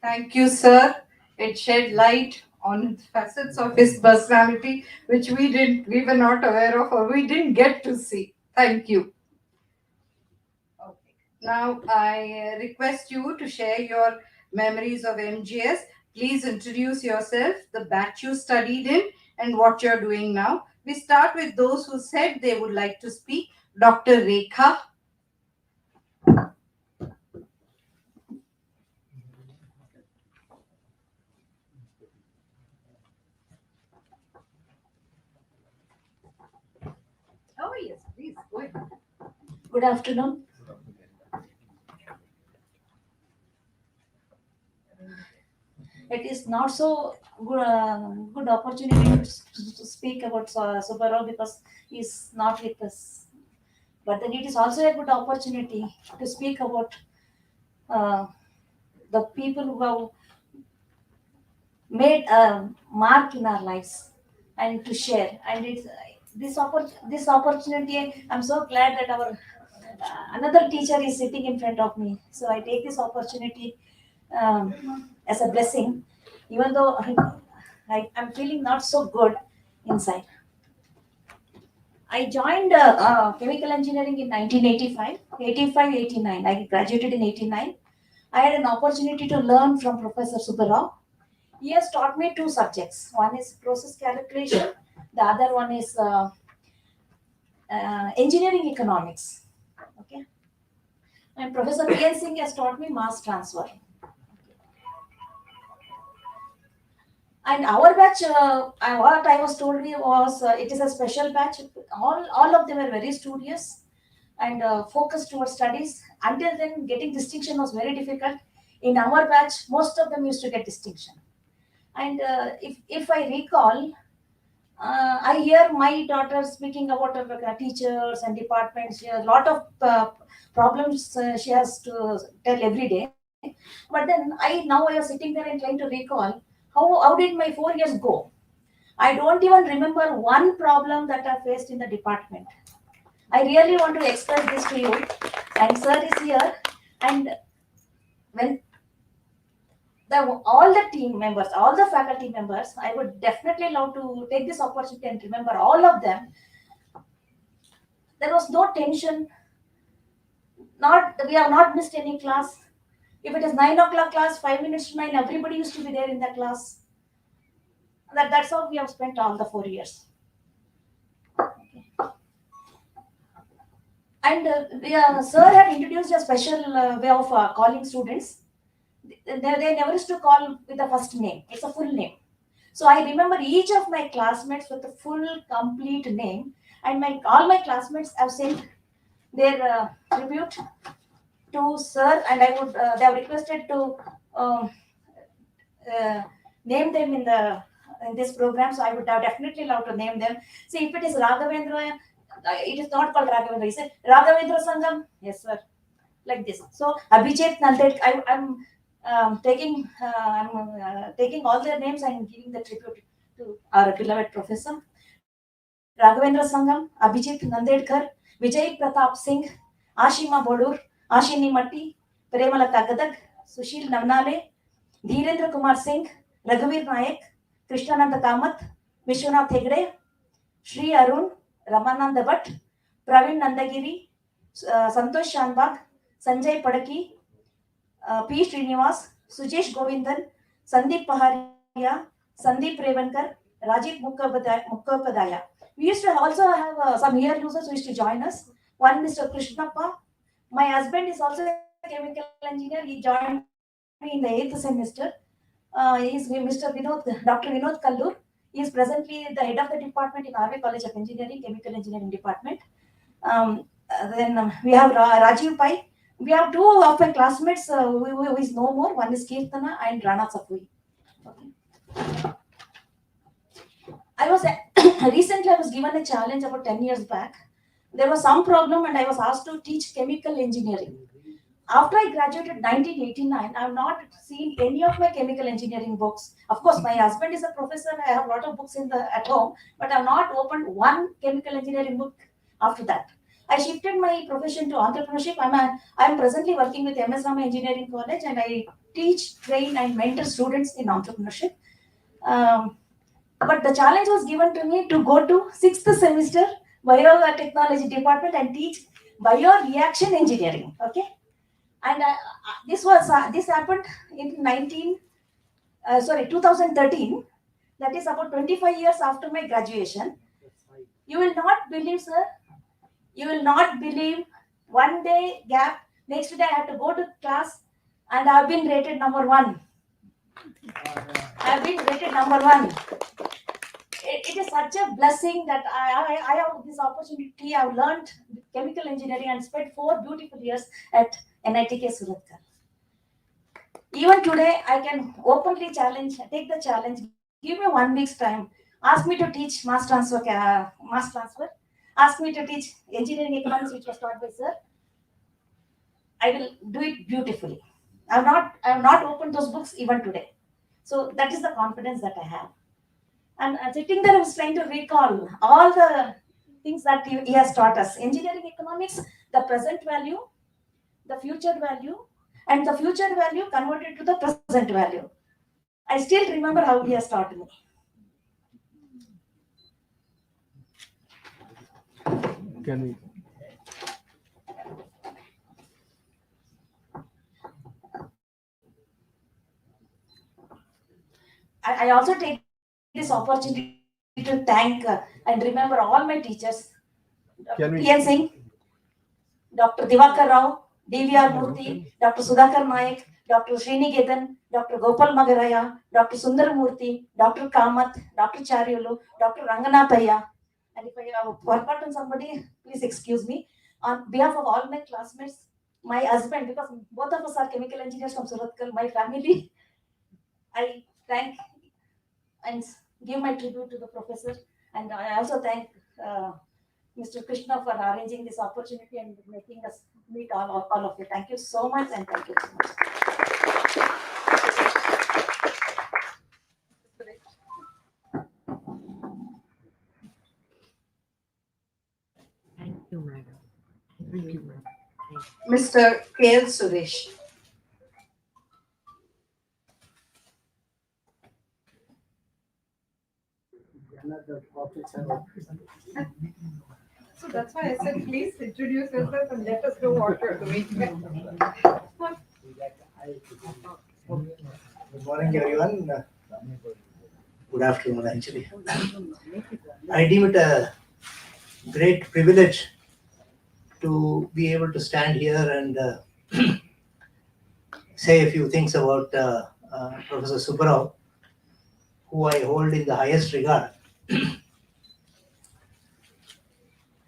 Thank you, sir. It shed light on facets of his personality which we were not aware of, or we didn't get to see. Thank you. Okay. Now I request you to share your memories of MGS. Please introduce yourself, the batch you studied in, and what you're doing now. We start with those who said they would like to speak. Dr. Rekha. Oh, yes, please go ahead. Good afternoon. It is not so good opportunity to speak about Subba Rao because he is not with us. But then it is also a good opportunity to speak about the people who have made a mark in our lives and to share. And it's this opportunity. I'm so glad that our another teacher is sitting in front of me. So I take this opportunity as a blessing, even though I'm feeling not so good inside. I joined chemical engineering in 1985, 85, 89. I graduated in 89. I had an opportunity to learn from Professor Subba Rao. He has taught me two subjects. One is process calculation. The other one is engineering economics. Okay. And Professor P.N. Singh has taught me mass transfer. And our batch, what I was told me was it is a special batch. All of them are very studious and focused towards studies. Until then, getting distinction was very difficult. In our batch, most of them used to get distinction. And if I recall, I hear my daughter speaking about teachers and departments. A lot of problems she has to tell every day. But then I was sitting there and trying to recall how did my 4 years go. I don't even remember one problem that I faced in the department. I really want to express this to you. And sir is here. And when all the team members, all the faculty members, I would definitely love to take this opportunity and remember all of them. There was no tension. We have not missed any class. If it is 9 o'clock class, 5 minutes to 9, everybody used to be there in that class. That's how we have spent all the 4 years. Okay. And sir had introduced a special way of calling students. they never used to call with the first name. It's a full name. So I remember each of my classmates with the full complete name, and all my classmates have sent their tribute to sir, and they have requested to um, name them in this program. So I would have definitely love to name them. See, if it is Raghavendra, it is not called Raghavendra. Is it Raghavendra Sangam? Yes, sir. Like this. So Abhijit Nanded, I'm taking all their names and giving the tribute to our beloved professor. Raghavendra Sangam, Abhijit Nandedkar, Vijay Pratap Singh, Ashima Bodur, Ashini Matti, Premalata Gadag, Sushil Navnale, Dhirendra Kumar Singh, Raghavir Nayak, Krishnananda Kamath, Vishwanath Hegde, Sri Arun, Ramananda Bhatt, Pravin Nandagiri, Santosh Shanbag, Sanjay Padaki, P. Srinivas, Sujesh Govindan, Sandeep Paharia, Sandeep Revankar, Rajiv Mukhopadhyaya. We used to also have some here users who used to join us. One Mr. Krishnappa. My husband is also a chemical engineer. He joined me in the 8th semester. He is Mr. Dr. Vinod Kallur. He is presently the head of the department in RV College of Engineering, Chemical Engineering Department. Then we have Rajiv Pai. We have two of my classmates who is no more. One is Kirtana and Rana Safui. Okay. I was recently I was given a challenge about 10 years back. There was some problem and I was asked to teach chemical engineering. After I graduated in 1989, I have not seen any of my chemical engineering books. Of course, my husband is a professor. I have a lot of books at home, but I have not opened one chemical engineering book after that. I shifted my profession to entrepreneurship. I am presently working with MS Rama Engineering College, and I teach, train, and mentor students in entrepreneurship. But the challenge was given to me to go to 6th semester biotechnology department and teach bioreaction engineering. Okay, and this happened in 2013. That is about 25 years after my graduation. You will not believe, sir. You will not believe. One day gap. Next day I had to go to class, and I have been rated number 1. I have been rated number 1. It is such a blessing that I have this opportunity. I have learned chemical engineering and spent 4 beautiful years at NITK Suratkal. Even today, I can openly take the challenge. Give me 1 week's time. Ask me to teach mass transfer. Ask me to teach engineering economics, which was taught by sir. I will do it beautifully. I have not opened those books even today. So that is the confidence that I have. And sitting there, I was trying to recall all the things that he has taught us. Engineering economics, the present value, the future value, and the future value converted to the present value. I still remember how he has taught me. Can we? I also take this opportunity to thank and remember all my teachers. Dr. P.N. Singh, Dr. Divakar Rao, DVR Murthy, Dr. Sudhakar Nayak, Dr. Srinigetan, Dr. Gopal Magaraya, Dr. Sundar Murthy, Dr. Kamath, Dr. Charyulu, Dr. Ranganathaya. And if I have forgotten somebody, please excuse me. On behalf of all my classmates, my husband, because both of us are chemical engineers from Suratkal, my family, I thank and give my tribute to the professor. And I also thank Mr. Krishna for arranging this opportunity and making us meet all of you. Thank you so much, and thank you so much. Thank you, madam. Thank you, madam. Mr. K.L. Suresh. So that's why I said, please introduce yourself and let us know what you're doing. Good morning, everyone. Good afternoon, actually. I deem it a great privilege to be able to stand here and say a few things about Professor Subba Rao, who I hold in the highest regard.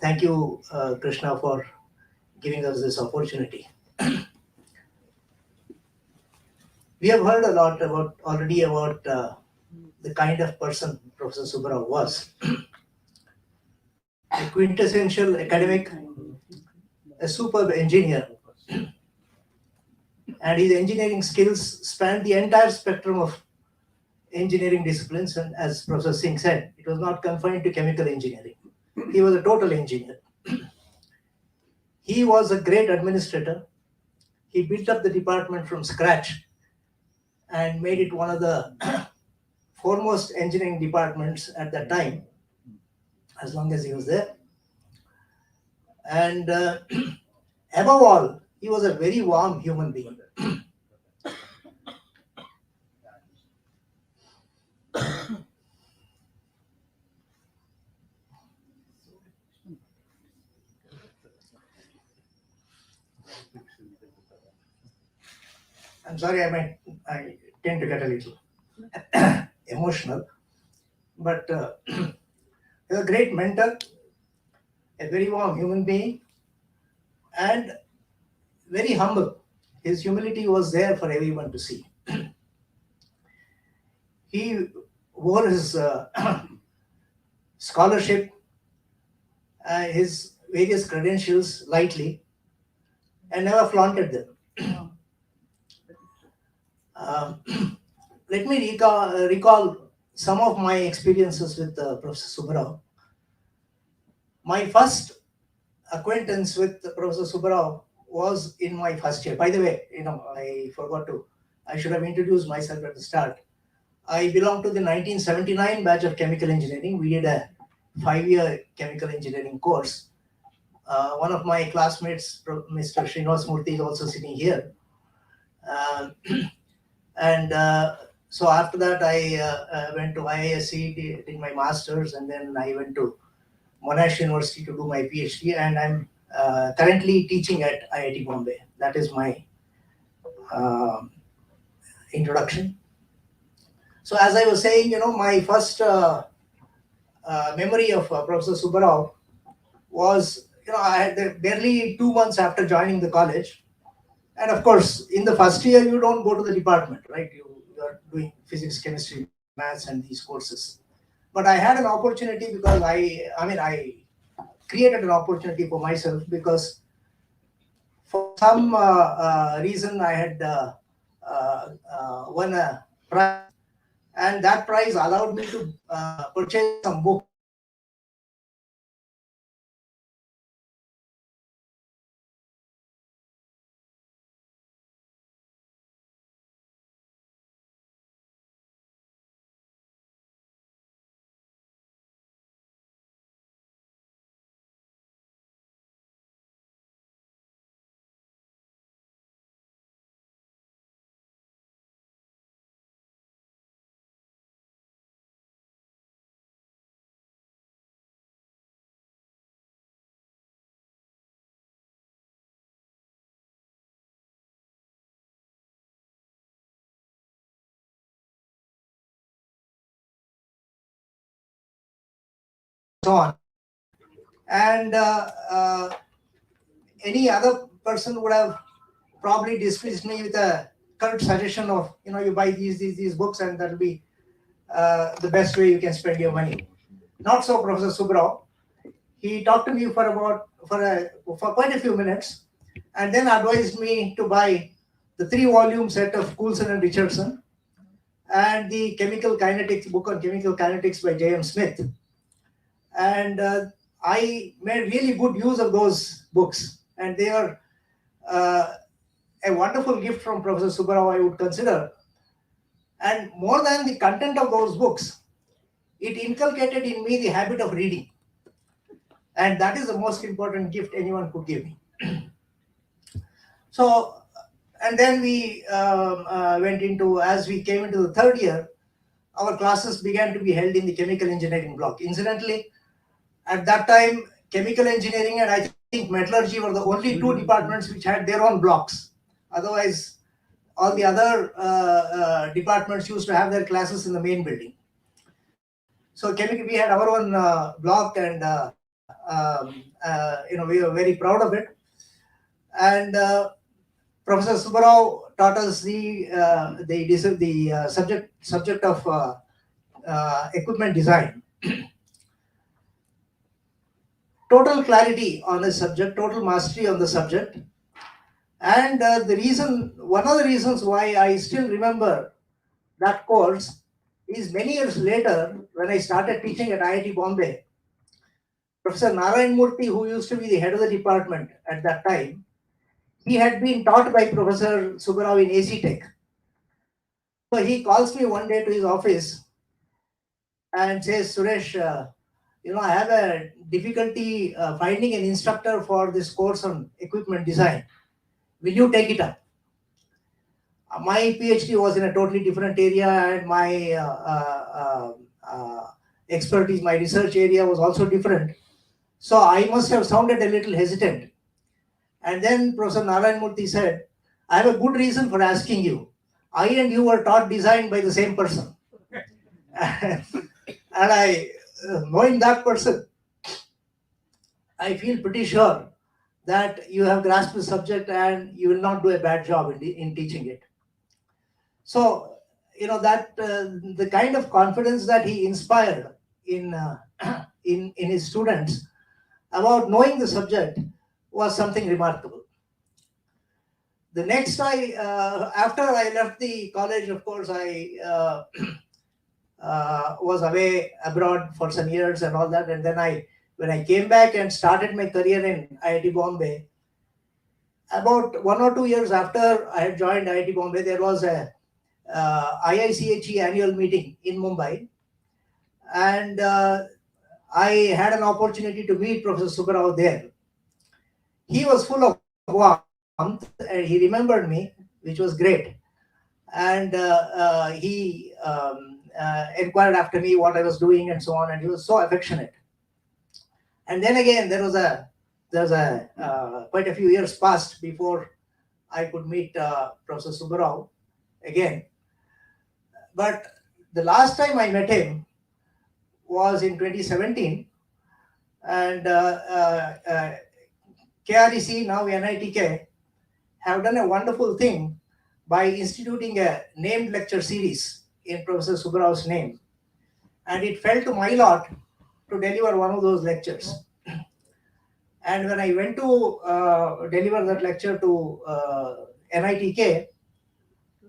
Thank you, Krishna, for giving us this opportunity. We have heard a lot already about the kind of person Professor Subba Rao was. A quintessential academic, a superb engineer, and his engineering skills spanned the entire spectrum of engineering disciplines. And as Professor Singh said, it was not confined to chemical engineering. He was a total engineer. He was a great administrator. He built up the department from scratch and made it one of the foremost engineering departments at that time, as long as he was there. And above all, he was a very warm human being. I'm sorry, I tend to get a little emotional, but he's a great mentor, a very warm human being, and very humble. His humility was there for everyone to see. He wore his scholarship, his various credentials lightly, and never flaunted them. Let me recall some of my experiences with Professor Subba Rao. My first acquaintance with Professor Subba Rao was in my first year. By the way, I should have introduced myself at the start. I belong to the 1979 batch of chemical engineering. We did a 5-year chemical engineering course. One of my classmates, Mr. Srinivas Murthy, is also sitting here. So after that, I went to IISc, did my master's, and then I went to Monash University to do my PhD, and I'm currently teaching at IIT Bombay. That is my introduction. So as I was saying, my first memory of Professor Subba Rao was, I had barely 2 months after joining the college. And of course, in the first year, you don't go to the department, right? You are doing physics, chemistry, maths, and these courses. But I had an opportunity because I created an opportunity for myself because for some reason I had won a prize, and that prize allowed me to purchase some books. So on. And any other person would have probably dismissed me with a curt suggestion of, you buy these books and that'll be the best way you can spend your money. Not so Professor Subba Rao. He talked to me for quite a few minutes, and then advised me to buy the 3-volume set of Coulson and Richardson and the chemical kinetics book on chemical kinetics by J.M. Smith. And I made really good use of those books, and they are a wonderful gift from Professor Subba Rao, I would consider. And more than the content of those books, it inculcated in me the habit of reading. And that is the most important gift anyone could give me. So, and then we as we came into the third year, our classes began to be held in the chemical engineering block. Incidentally, at that time, chemical engineering and I think metallurgy were the only 2 departments which had their own blocks. Otherwise, all the other departments used to have their classes in the main building. So chemically, we had our own block, and we were very proud of it. And Professor Subba Rao taught us the subject of equipment design. Total clarity on the subject, total mastery on the subject. And one of the reasons why I still remember that course is many years later, when I started teaching at IIT Bombay, Professor Narayan Murthy, who used to be the head of the department at that time, he had been taught by Professor Subba Rao in AC Tech. So he calls me one day to his office and says, Suresh, I have a difficulty finding an instructor for this course on equipment design. Will you take it up? My PhD was in a totally different area, and my expertise, my research area was also different. So I must have sounded a little hesitant. And then Professor Narayan Murthy said, I have a good reason for asking you. I and you were taught design by the same person. And I, knowing that person, I feel pretty sure that you have grasped the subject and you will not do a bad job in teaching it. So, that the kind of confidence that he inspired in his students about knowing the subject was something remarkable. The next, after I left the college, of course, I was away abroad for some years and all that. And then when I came back and started my career in IIT Bombay, about 1 or 2 years after I had joined IIT Bombay, there was a IICHE annual meeting in Mumbai. And I had an opportunity to meet Professor Subba Rao there. He was full of warmth, and he remembered me, which was great. And he inquired after me, what I was doing and so on, and he was so affectionate. And then again, there was quite a few years passed before I could meet Professor Subba Rao again. But the last time I met him was in 2017, and KREC, now NITK, have done a wonderful thing by instituting a named lecture series in Professor Subba Rao's name. And it fell to my lot to deliver one of those lectures. And when I went to deliver that lecture to NITK,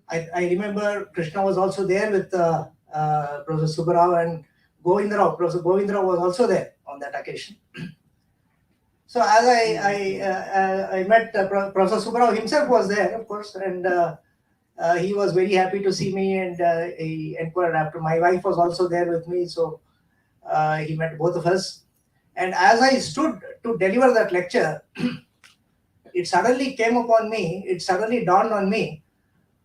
I remember Krishna was also there with Professor Subba Rao and Govinda Rao. Professor Govinda Rao was also there on that occasion. So as I met Professor Subba Rao himself was there, of course, and he was very happy to see me, and he inquired after. My wife was also there with me, so he met both of us. And as I stood to deliver that lecture, it suddenly dawned on me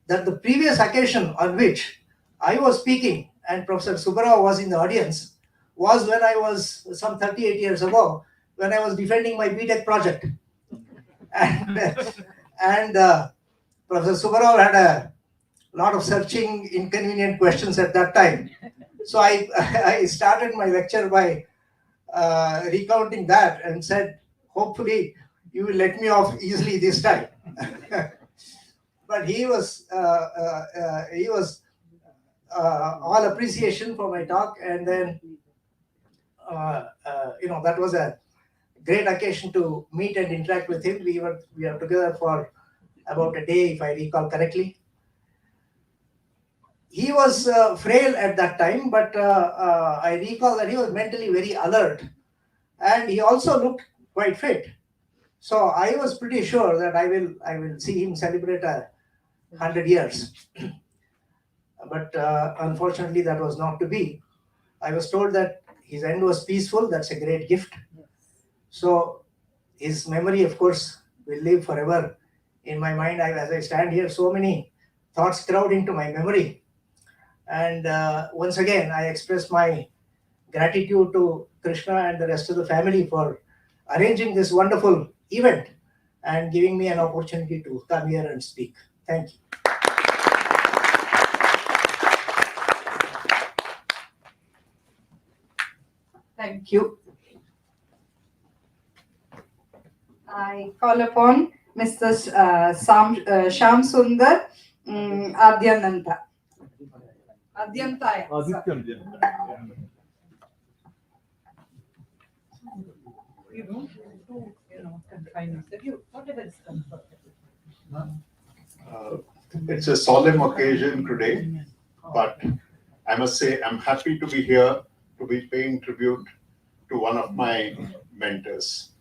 that the previous occasion on which I was speaking and Professor Subba Rao was in the audience was when I was some 38 years ago, when I was defending my BTech project. And Professor Subba Rao had a lot of searching, inconvenient questions at that time. So I started my lecture by recounting that and said, hopefully you will let me off easily this time. But he was all appreciation for my talk, and then that was a great occasion to meet and interact with him. We were together for about a day, if I recall correctly. He was frail at that time, but I recall that he was mentally very alert, and he also looked quite fit. So I was pretty sure that I will see him celebrate 100 years. But unfortunately, that was not to be. I was told that his end was peaceful. That's a great gift. So his memory, of course, will live forever in my mind. As I stand here, so many thoughts crowd into my memory. And once again, I express my gratitude to Krishna and the rest of the family for arranging this wonderful event and giving me an opportunity to come here and speak. Thank you. Thank you. I call upon Mr. Sham Sundar Adyananta. Adyantaya. You don't have to, confine yourself. Whatever is comfortable. It's a solemn occasion today, but I must say I'm happy to be here to be paying tribute to one of my mentors.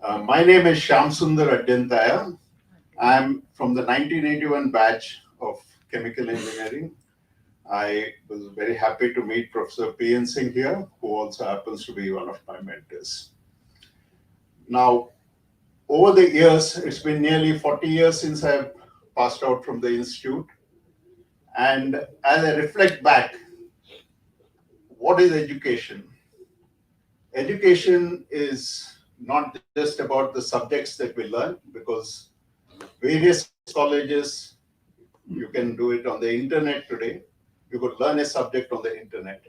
My name is Shyam Sundar Adyantaya. I'm from the 1981 batch of chemical engineering. I was very happy to meet Professor P.N. Singh here, who also happens to be one of my mentors. Now, over the years, it's been nearly 40 years since I've passed out from the institute. And as I reflect back, what is education? Education is not just about the subjects that we learn, because various colleges, you can do it on the internet today. You could learn a subject on the internet.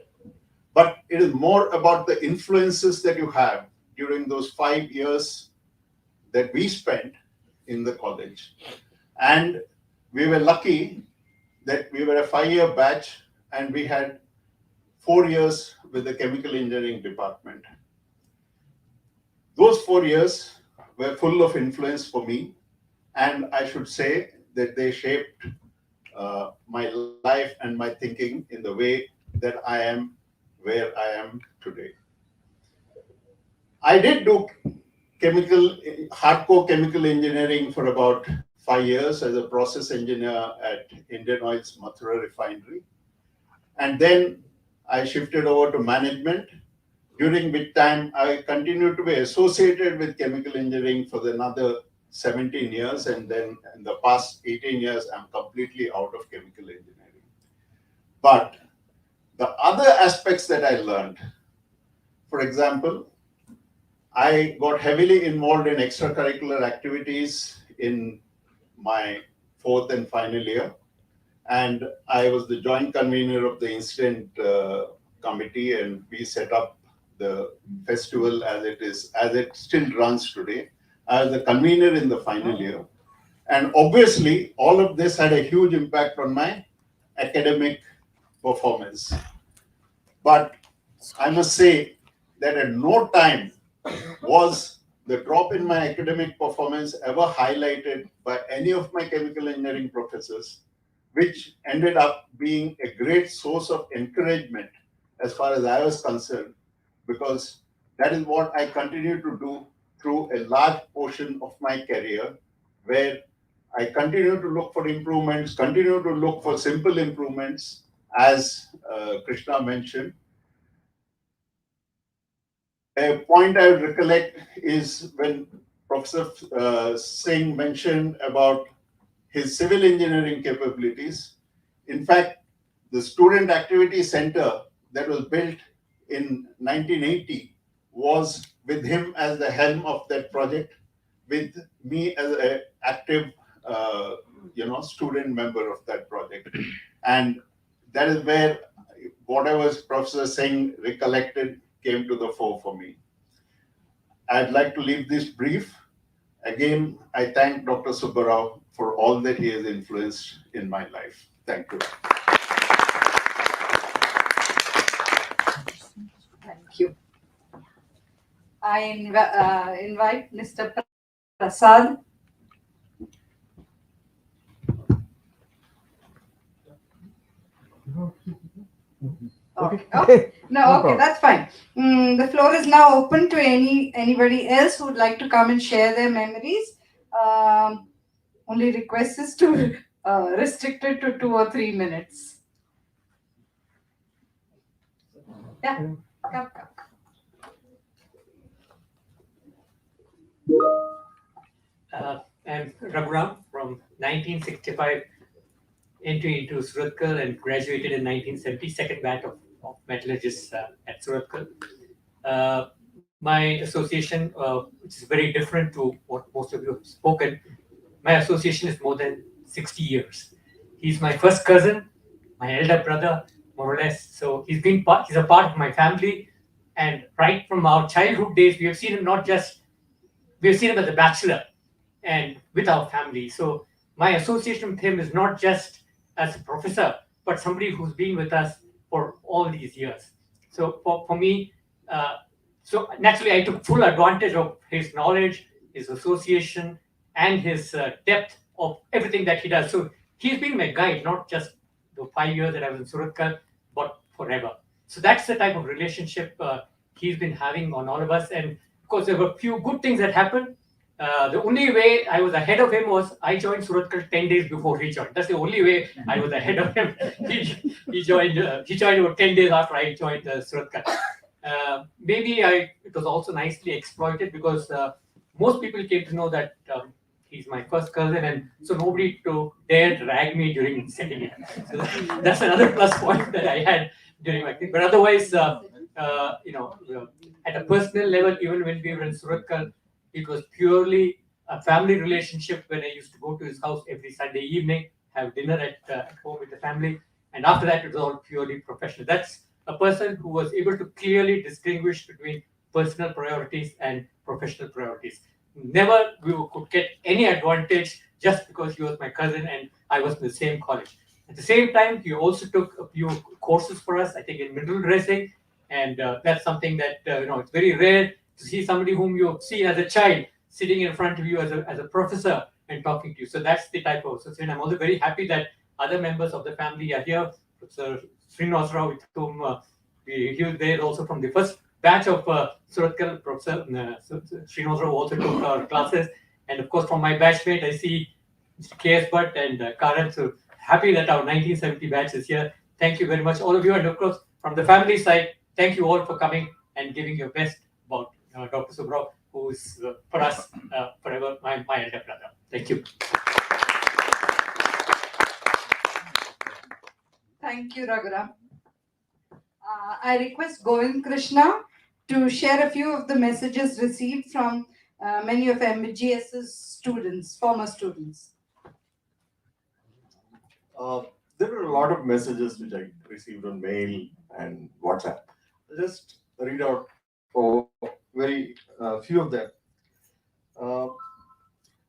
But it is more about the influences that you have during those 5 years that we spent in the college. And we were lucky that we were a 5-year batch and we had 4 years with the chemical engineering department. Those 4 years were full of influence for me, and I should say that they shaped my life and my thinking in the way that I am where I am today. I did do hardcore chemical engineering for about 5 years as a process engineer at Indian Oil's Mathura refinery. And then I shifted over to management, during which time I continued to be associated with chemical engineering for another 17 years. And then in the past 18 years, I'm completely out of chemical engineering. But the other aspects that I learned, for example, I got heavily involved in extracurricular activities in my 4th and final year. And I was the joint convener of the incident committee, and we set up the festival as it still runs today. I was the convener in the final year. And obviously, all of this had a huge impact on my academic performance. But I must say that at no time was the drop in my academic performance ever highlighted by any of my chemical engineering professors, which ended up being a great source of encouragement as far as I was concerned, because that is what I continued to do through a large portion of my career, where I continue to look for improvements, continue to look for simple improvements, as Krishna mentioned. A point I would recollect is when Professor Singh mentioned about his civil engineering capabilities. In fact, the Student Activity Center that was built in 1980 was with him as the helm of that project, with me as an active student member of that project. And that is where whatever Professor Singh recollected came to the fore for me. I'd like to leave this brief. Again, I thank Dr. Subba Rao for all that he has influenced in my life. Thank you. Thank you. I invite Mr. Prasad. Okay. Oh, no, okay, that's fine. The floor is now open to anybody else who would like to come and share their memories. Only request is to restrict it to 2 or 3 minutes. Yeah, come. I'm Raghuram from 1965, entry into Surathkal and graduated in 1970, second batch of metallurgists at Surathkal. My association, which is very different to what most of you have spoken, my association is more than 60 years. He's my first cousin, my elder brother, more or less. So he's a part of my family And right from our childhood days, we have seen him as a bachelor and with our family. So my association with him is not just as a professor, but somebody who's been with us for all these years. So for me, so naturally I took full advantage of his knowledge, his association, and his depth of everything that he does. So he's been my guide, not just the 5 years that I was in Suratkal, but forever. So that's the type of relationship he's been having on all of us. And of course, there were a few good things that happened. The only way I was ahead of him was I joined Suratkal 10 days before he joined. That's the only way I was ahead of him. He joined about 10 days after I joined Suratkal. Maybe it was also nicely exploited because most people came to know that he's my first cousin, and so nobody to dare drag me during setting it. So that's another plus point that I had during my thing. But otherwise, at a personal level, even when we were in Suratkal, it was purely a family relationship when I used to go to his house every Sunday evening, have dinner at home with the family, and after that, it was all purely professional. That's a person who was able to clearly distinguish between personal priorities and professional priorities. Never we could get any advantage just because he was my cousin and I was in the same college. At the same time, he also took a few courses for us, I think in middle dressing, and that's something that it's very rare to see somebody whom you see as a child sitting in front of you as a professor and talking to you. So that's the type of association. I'm also very happy that other members of the family are here. Professor Srinivas Rao, with whom he was there also from the first batch of Suratkal. Professor Srinivas Rao also took our classes. And of course, from my batchmate, I see Mr. K.S. Bhatt and Karan. So happy that our 1970 batch is here. Thank you very much, all of you. And of course, from the family side, thank you all for coming and giving your best about Dr. Subba Rao, who is for us forever my elder brother. Thank you. Thank you, Raghuram. I request Govind Krishna to share a few of the messages received from many of MGS's students, former students. There were a lot of messages which I received on mail and WhatsApp. I'll just read out very few of them.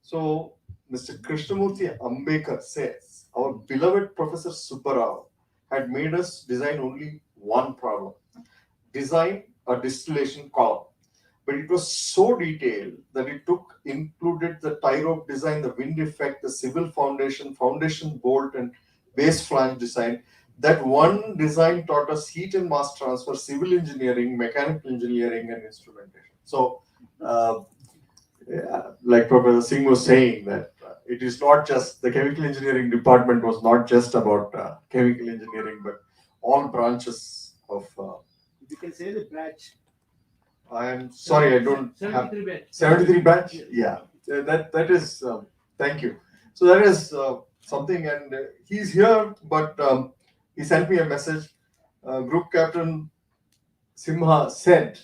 So, Mr. Krishnamurthy Ambekar says, our beloved Professor Subba Rao had made us design only one problem: design a distillation column. But it was so detailed that it included the tie rope design, the wind effect, the civil foundation bolt, and base flange design. That one design taught us heat and mass transfer, civil engineering, mechanical engineering, and instrumentation. So, like Professor Singh was saying, that it is not just the chemical engineering department was not just about chemical engineering, but all branches of. You can say the batch. I am sorry, I don't 73 have batch. 73 batch. Yeah, that is. Thank you. So that is something, and he's here, but he sent me a message. Group Captain Simha said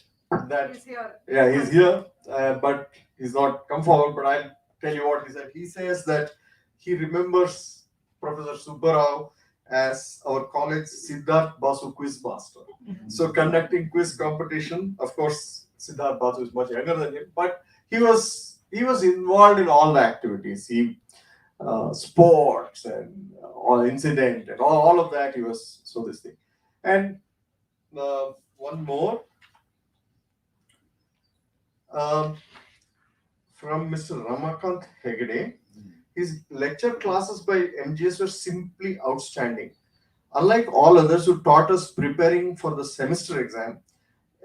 that He's here. yeah, he's here, but he's not come forward. But I'll tell you what he said. He says that he remembers Professor Subba Rao as our college Siddharth Basu quiz master. So conducting quiz competition, of course, Siddharth Basu is much younger than him, but he was involved in all the activities. He sports and all incident and all of that. He was so this thing. And one more. From Mr. Ramakant Hegde, his lecture classes by MGS were simply outstanding. Unlike all others who taught us preparing for the semester exam,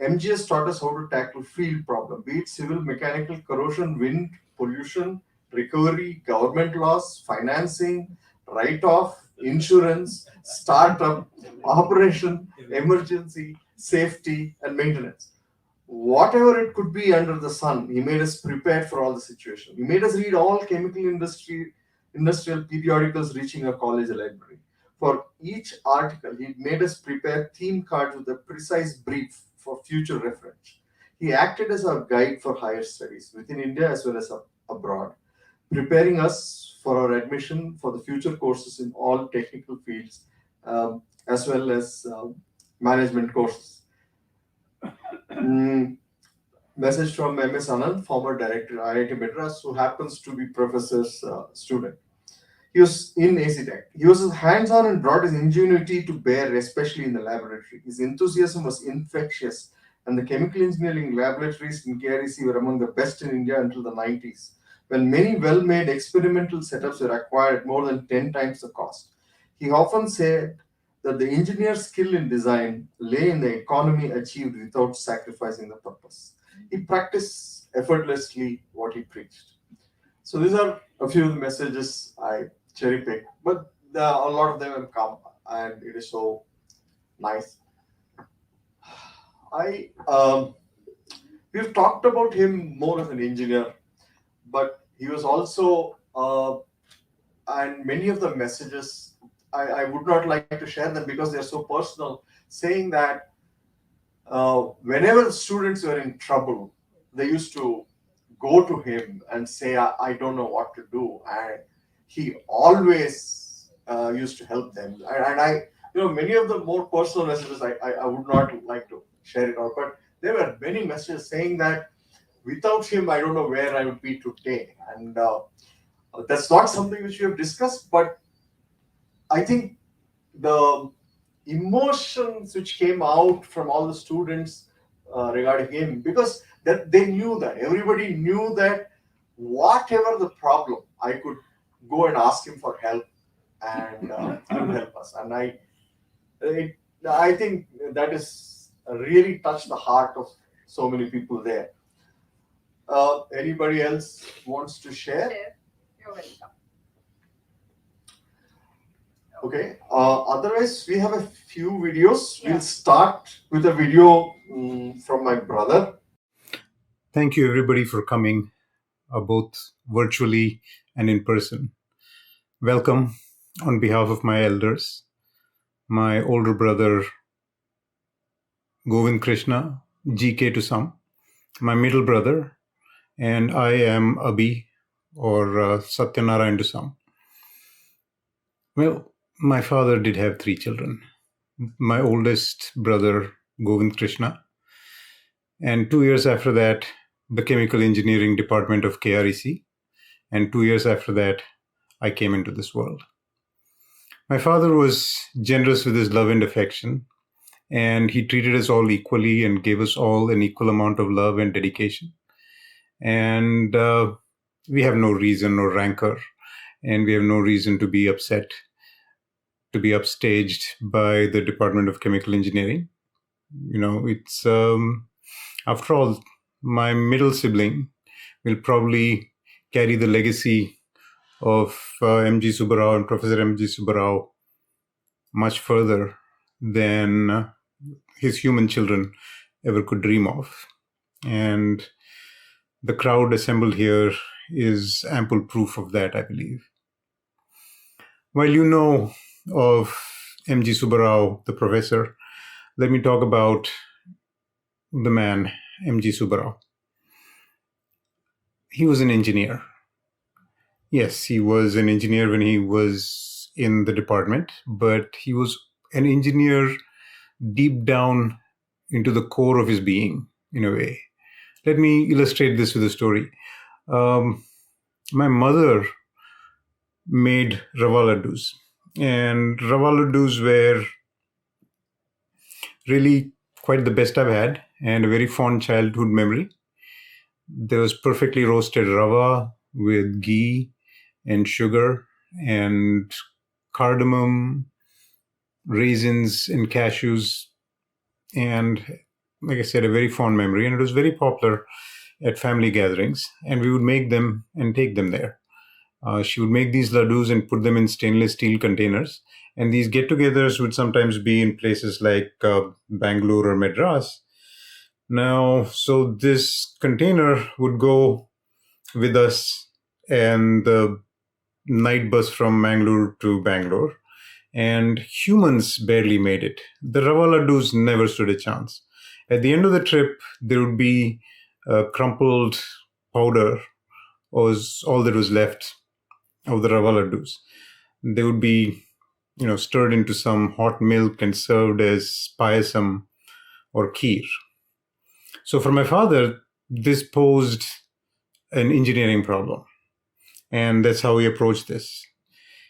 MGS taught us how to tackle field problems, be it civil, mechanical, corrosion, wind, pollution, recovery, government laws, financing, write-off, insurance, startup, operation, emergency, safety, and maintenance. Whatever it could be under the sun, he made us prepared for all the situations. He made us read all industrial periodicals reaching a college library. For each article, he made us prepare theme cards with a precise brief for future reference. He acted as our guide for higher studies within India as well as abroad, preparing us for our admission for the future courses in all technical fields, as well as management courses. Message from MS Anand, former director IIT Madras, who happens to be professor's student. He was in AC Tech. He was hands-on and brought his ingenuity to bear, especially in the laboratory. His enthusiasm was infectious, and the chemical engineering laboratories in KREC were among the best in India until the 90s, when many well-made experimental setups were acquired at more than 10 times the cost. He often said that the engineer's skill in design lay in the economy achieved without sacrificing the purpose. He practiced effortlessly what he preached. So these are a few of the messages I cherry picked, but a lot of them have come, and it is so nice. We've talked about him more as an engineer, but he was also, and many of the messages, I would not like to share them because they're so personal, saying that whenever the students were in trouble, they used to go to him and say, I don't know what to do. And he always used to help them. And I, many of the more personal messages, I would not like to share it out, but there were many messages saying that without him, I don't know where I would be today. And that's not something which we have discussed, but I think the emotions which came out from all the students regarding him, because that they knew that everybody knew that whatever the problem, I could go and ask him for help, and he would help us. And I think that is really touched the heart of so many people there. Anybody else wants to share? You're welcome. Okay. Otherwise, we have a few videos. Yeah. We'll start with a video from my brother. Thank you, everybody, for coming, both virtually and in person. Welcome on behalf of my elders, my older brother, Govind Krishna, GK to some, my middle brother, and I am Abhi, or Satyanarayan to some. Well, my father did have 3 children. My oldest brother, Govind Krishna, and 2 years after that, the chemical engineering department of KREC, and 2 years after that, I came into this world. My father was generous with his love and affection, and he treated us all equally and gave us all an equal amount of love and dedication. And we have no reason or rancor, and we have no reason to be upset, to be upstaged by the Department of Chemical Engineering. It's, after all, my middle sibling will probably carry the legacy of MG Subba Rao and Professor MG Subba Rao much further than his human children ever could dream of. And the crowd assembled here is ample proof of that, I believe. While you know of MG Subba Rao, the professor, let me talk about the man, MG Subba Rao. He was an engineer. Yes, he was an engineer when he was in the department, but he was an engineer deep down into the core of his being, in a way. Let me illustrate this with a story. My mother made rava laddus, and rava laddus were really quite the best I've had, and a very fond childhood memory. There was perfectly roasted rava with ghee and sugar and cardamom, raisins and cashews, and like I said, a very fond memory. And it was very popular at family gatherings, and we would make them and take them there. She would make these laddus and put them in stainless steel containers. And these get-togethers would sometimes be in places like Bangalore or Madras. Now, so this container would go with us and the night bus from Mangalore to Bangalore. And humans barely made it. The rava laddus never stood a chance. At the end of the trip, there would be crumpled powder was all that was left of the rava laddus. They would be, stirred into some hot milk and served as payasam or kheer. So for my father, this posed an engineering problem. And that's how he approached this.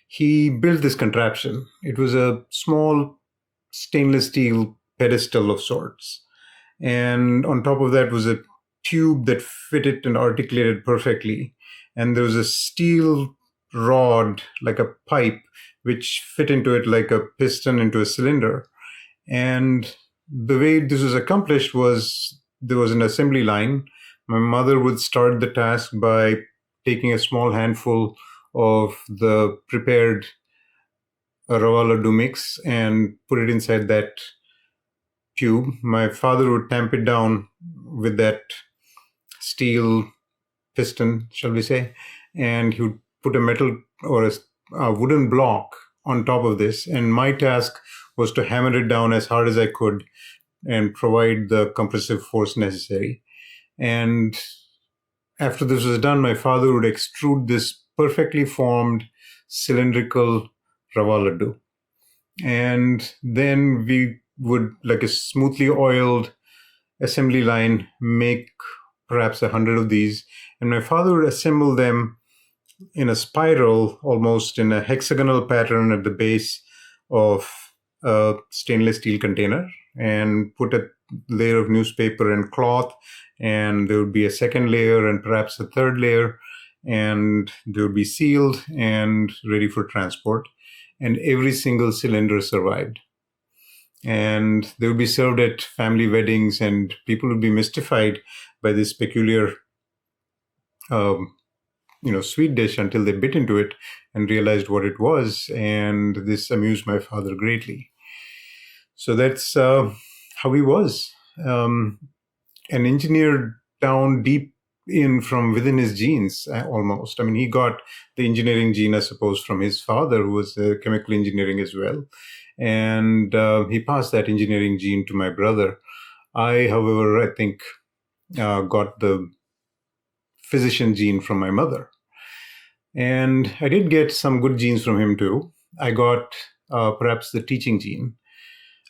He built this contraption. It was a small stainless steel pedestal of sorts. And on top of that was a tube that fitted and articulated perfectly. And there was a steel rod, like a pipe, which fit into it like a piston into a cylinder. And the way this was accomplished was there was an assembly line. My mother would start the task by taking a small handful of the prepared rava laddu mix and put it inside that tube. My father would tamp it down with that steel piston, shall we say, and he would put a metal or a wooden block on top of this. And my task was to hammer it down as hard as I could and provide the compressive force necessary. And after this was done, my father would extrude this perfectly formed cylindrical rava laddu. And then we would, like a smoothly oiled assembly line, make perhaps 100 of these. And my father would assemble them in a spiral, almost in a hexagonal pattern at the base of a stainless steel container, and put a layer of newspaper and cloth, and there would be a second layer and perhaps a third layer, and they would be sealed and ready for transport. And every single cylinder survived. And they would be served at family weddings, and people would be mystified by this peculiar sweet dish until they bit into it and realized what it was. And this amused my father greatly. So that's how he was. An engineer down deep in from within his genes, almost. I mean, he got the engineering gene, I suppose, from his father, who was chemical engineering as well. And he passed that engineering gene to my brother. I, however, I think got the physician gene from my mother. And I did get some good genes from him too. I got perhaps the teaching gene.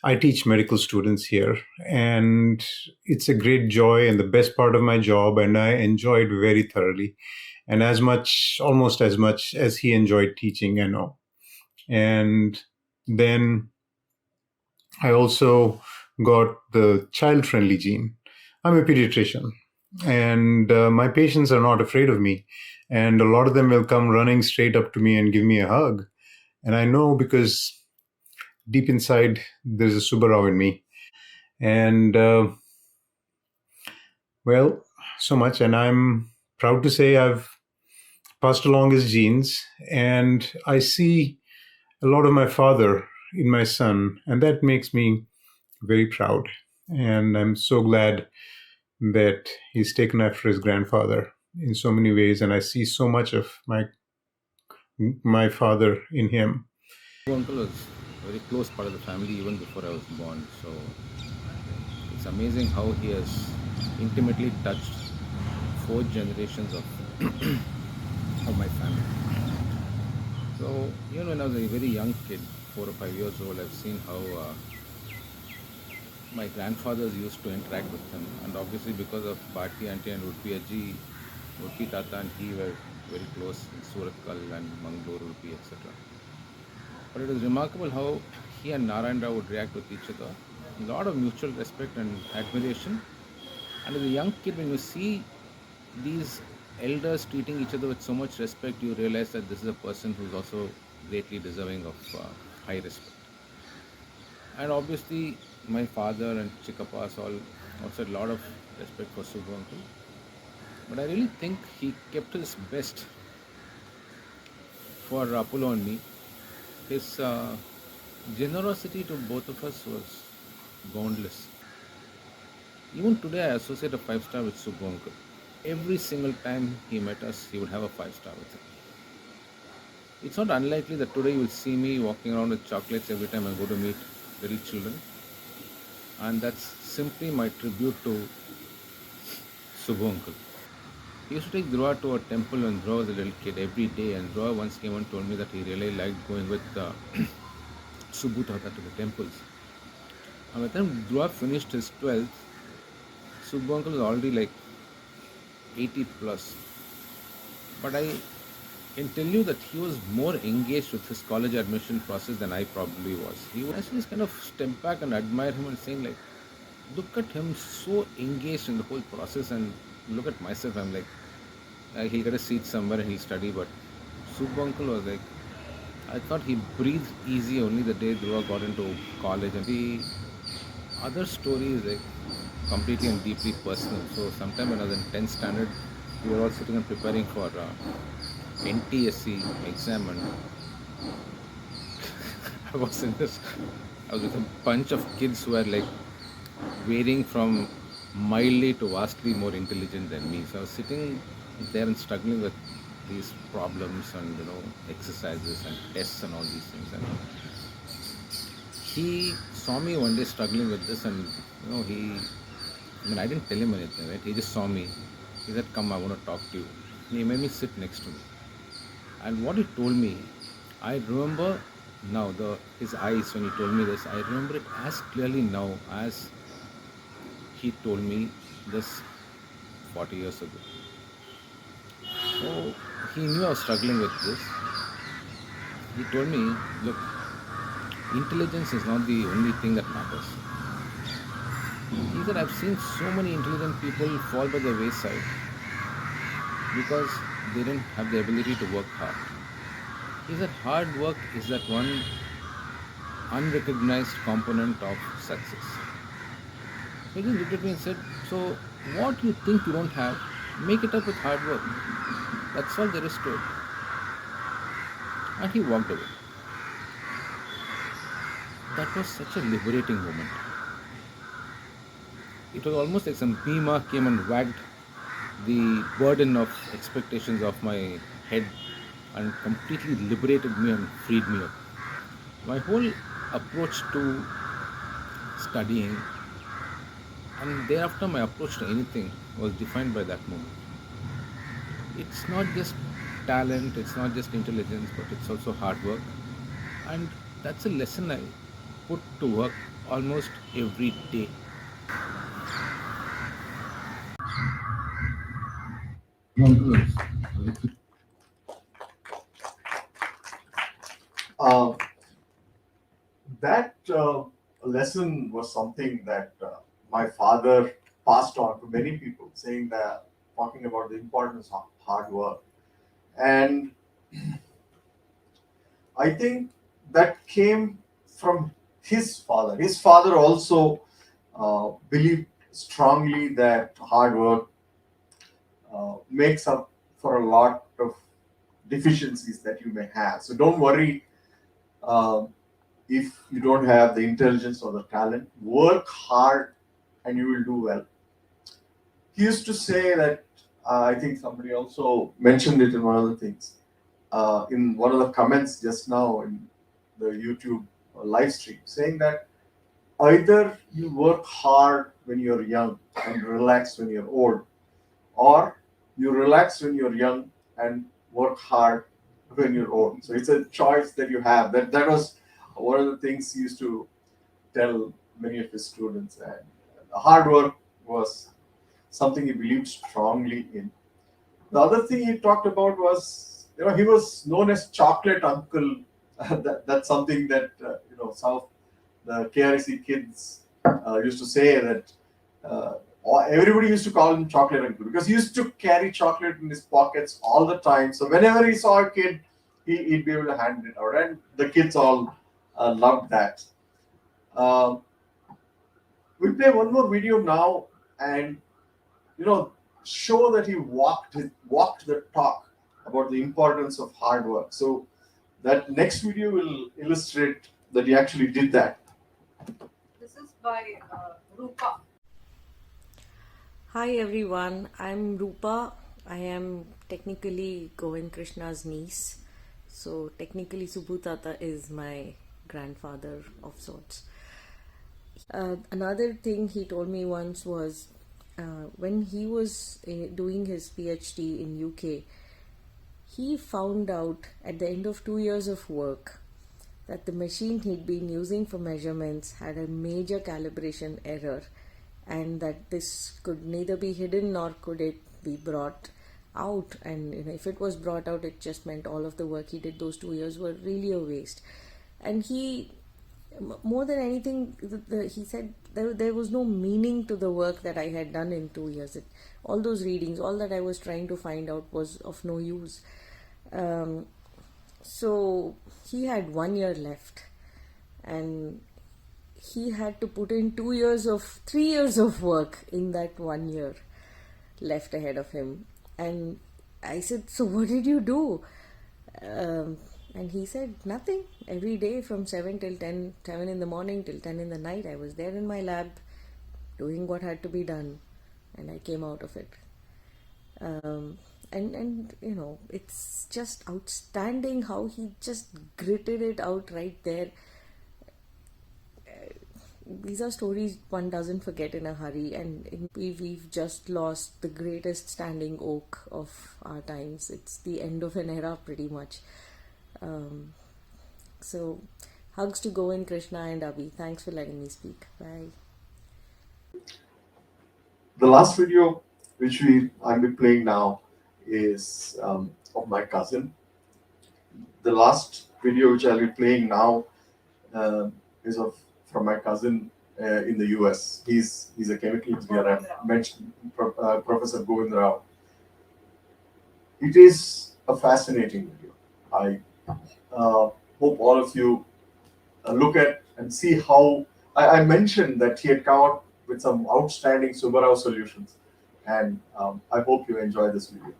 I teach medical students here, and it's a great joy and the best part of my job, and I enjoy it very thoroughly. And almost as much as he enjoyed teaching, I know. And then I also got the child-friendly gene. I'm a pediatrician, and my patients are not afraid of me. And a lot of them will come running straight up to me and give me a hug. And I know because deep inside, there's a Subba Rao in me. And well, so much. And I'm proud to say I've passed along his genes. And I see a lot of my father in my son. And that makes me very proud. And I'm so glad that he's taken after his grandfather in so many ways. And I see so much of my father in him. Uncle was a very close part of the family even before I was born. So it's amazing how he has intimately touched 4 generations of of my family. So even when I was a very young kid, 4 or 5 years old, I've seen how my grandfathers used to interact with him. And obviously because of Bharti Auntie and Urpi Aji, Urpi Tata and he were very close in Suratkal and Mangalore, Urpi, etc. But it is remarkable how he and Narayana would react with each other. A lot of mutual respect and admiration. And as a young kid, when you see these elders treating each other with so much respect, you realize that this is a person who's also greatly deserving of high respect. And obviously, my father and Chikappas all also had a lot of respect for Subbu uncle. But I really think he kept his best for Apollo and me. His generosity to both of us was boundless. Even today, I associate a 5-star with Subbu uncle. Every single time he met us, he would have a 5-star with him. It's not unlikely that today you will see me walking around with chocolates every time I go to meet little children. And that's simply my tribute to Subbu uncle. He used to take Dhruva to a temple when Dhruva was a little kid every day, and Dhruva once came and told me that he really liked going with Subbu Tata to the temples. And by the time Dhruva finished his 12th, Subbu uncle is already like 80 plus. But I can tell you that he was more engaged with his college admission process than I probably was. He was actually kind of step back and admire him and saying like, look at him so engaged in the whole process, and look at myself. I'm like, he'll get a seat somewhere and he'll study. But Subbu uncle was like, I thought he breathed easy only the day Dhruva got into college. And the other story is like completely and deeply personal. So sometime when I was in 10th standard, we were all sitting and preparing for NTSC exam, and I was in this. I was with a bunch of kids who were like varying from mildly to vastly more intelligent than me. So I was sitting there and struggling with these problems and exercises and tests and all these things. And he saw me one day struggling with this, and I didn't tell him anything, right? He just saw me. He said, "Come, I want to talk to you." And he made me sit next to me. And what he told me, I remember now his eyes when he told me this. I remember it as clearly now as he told me this 40 years ago. So he knew I was struggling with this. He told me, look, intelligence is not the only thing that matters. He said, I've seen so many intelligent people fall by the wayside because they didn't have the ability to work hard. He said, hard work is that one unrecognized component of success. So he just looked at me and said, so what you think you don't have, make it up with hard work. That's all there is to it. And he walked away. That was such a liberating moment. It was almost like some bhima came and wagged the burden of expectations off my head and completely liberated me and freed me up. My whole approach to studying and thereafter my approach to anything was defined by that moment. It's not just talent, it's not just intelligence, but it's also hard work. And that's a lesson I put to work almost every day. Uh, that lesson was something that my father passed on to many people, saying that, talking about the importance of hard work. And I think that came from his father. His father also believed strongly that hard work makes up for a lot of deficiencies that you may have. So don't worry if you don't have the intelligence or the talent. Work hard and you will do well. He used to say that, I think somebody also mentioned it in one of the things, in one of the comments just now in the YouTube live stream, saying that either you work hard when you're young and relax when you're old, or you relax when you're young and work hard when you're old. So it's a choice that you have. That was one of the things he used to tell many of his students. And hard work was something he believed strongly in. The other thing he talked about was, he was known as Chocolate Uncle. That's something that some of the KRC kids used to say, that everybody used to call him Chocolate Uncle because he used to carry chocolate in his pockets all the time. So whenever he saw a kid, he'd be able to hand it out, and the kids all loved that. We'll play one more video now, and show that he walked the talk about the importance of hard work. So that next video will illustrate that he actually did that. This is by Rupa. Hi everyone, I'm Rupa. I am technically Govind Krishna's niece. So technically Subbu Tata is my grandfather of sorts. Another thing he told me once was when he was doing his PhD in UK, he found out at the end of 2 years of work that the machine he'd been using for measurements had a major calibration error, and that this could neither be hidden nor could it be brought out. And if it was brought out, it just meant all of the work he did those 2 years were really a waste. And he, more than anything, he said there was no meaning to the work that I had done in 2 years. All those readings, all that I was trying to find out was of no use. So he had 1 year left, and he had to put in 3 years of work in that 1 year left ahead of him. And I said, so what did you do? And he said, nothing. Every day from 7 till 10, 7 in the morning till 10 in the night, I was there in my lab doing what had to be done, and I came out of it. And it's just outstanding how he just gritted it out right there. These are stories one doesn't forget in a hurry, and we've just lost the greatest standing oak of our times. It's the end of an era, pretty much. So, hugs to Govind, Krishna, and Abhi. Thanks for letting me speak. Bye. The last video which I'll be playing now is of my cousin. The last video which I'll be playing now is from my cousin in the US. He's a chemical engineer. I've mentioned Professor Govind Rao. It is a fascinating video. I hope all of you look at and see how I mentioned that he had come out with some outstanding Subba Rao solutions, and I hope you enjoy this video.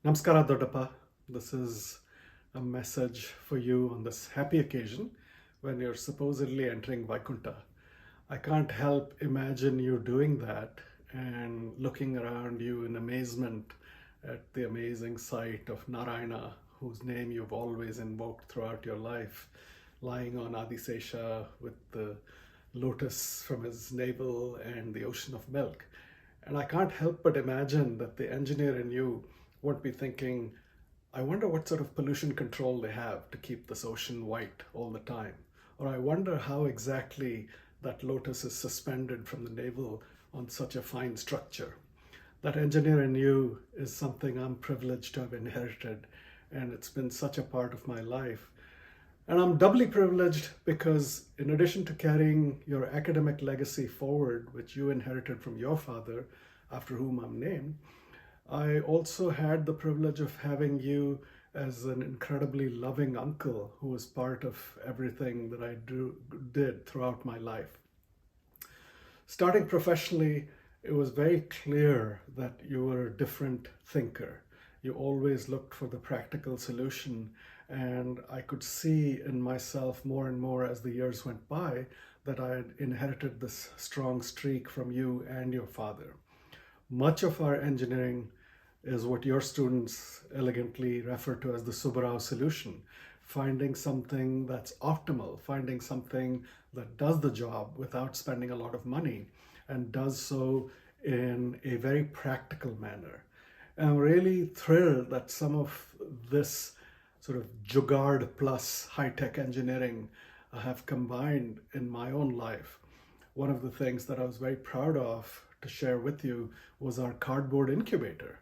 Namaskara Dodappa. This is a message for you on this happy occasion when you're supposedly entering Vaikuntha. I can't help imagine you doing that and looking around you in amazement at the amazing sight of Narayana, whose name you've always invoked throughout your life, lying on Adisesha with the lotus from his navel and the ocean of milk. And I can't help but imagine that the engineer in you won't be thinking, I wonder what sort of pollution control they have to keep this ocean white all the time. Or I wonder how exactly that lotus is suspended from the navel on such a fine structure. That engineer in you is something I'm privileged to have inherited, and it's been such a part of my life. And I'm doubly privileged because in addition to carrying your academic legacy forward, which you inherited from your father, after whom I'm named, I also had the privilege of having you as an incredibly loving uncle who was part of everything that I did throughout my life. Starting professionally, it was very clear that you were a different thinker. You always looked for the practical solution, and I could see in myself more and more as the years went by that I had inherited this strong streak from you and your father. Much of our engineering is what your students elegantly refer to as the Subba Rao solution, finding something that's optimal, finding something that does the job without spending a lot of money, and does so in a very practical manner. And I'm really thrilled that some of this sort of jugaad plus high-tech engineering have combined in my own life. One of the things that I was very proud of to share with you was our cardboard incubator.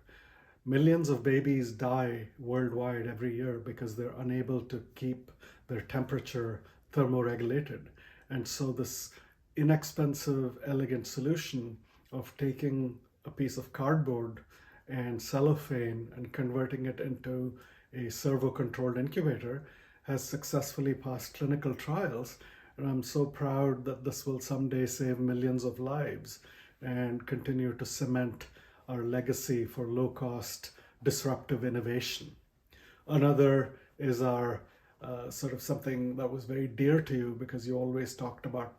Millions of babies die worldwide every year because they're unable to keep their temperature thermoregulated. And so this inexpensive, elegant solution of taking a piece of cardboard and cellophane and converting it into a servo-controlled incubator has successfully passed clinical trials. And I'm so proud that this will someday save millions of lives and continue to cement our legacy for low-cost, disruptive innovation. Another is our sort of something that was very dear to you because you always talked about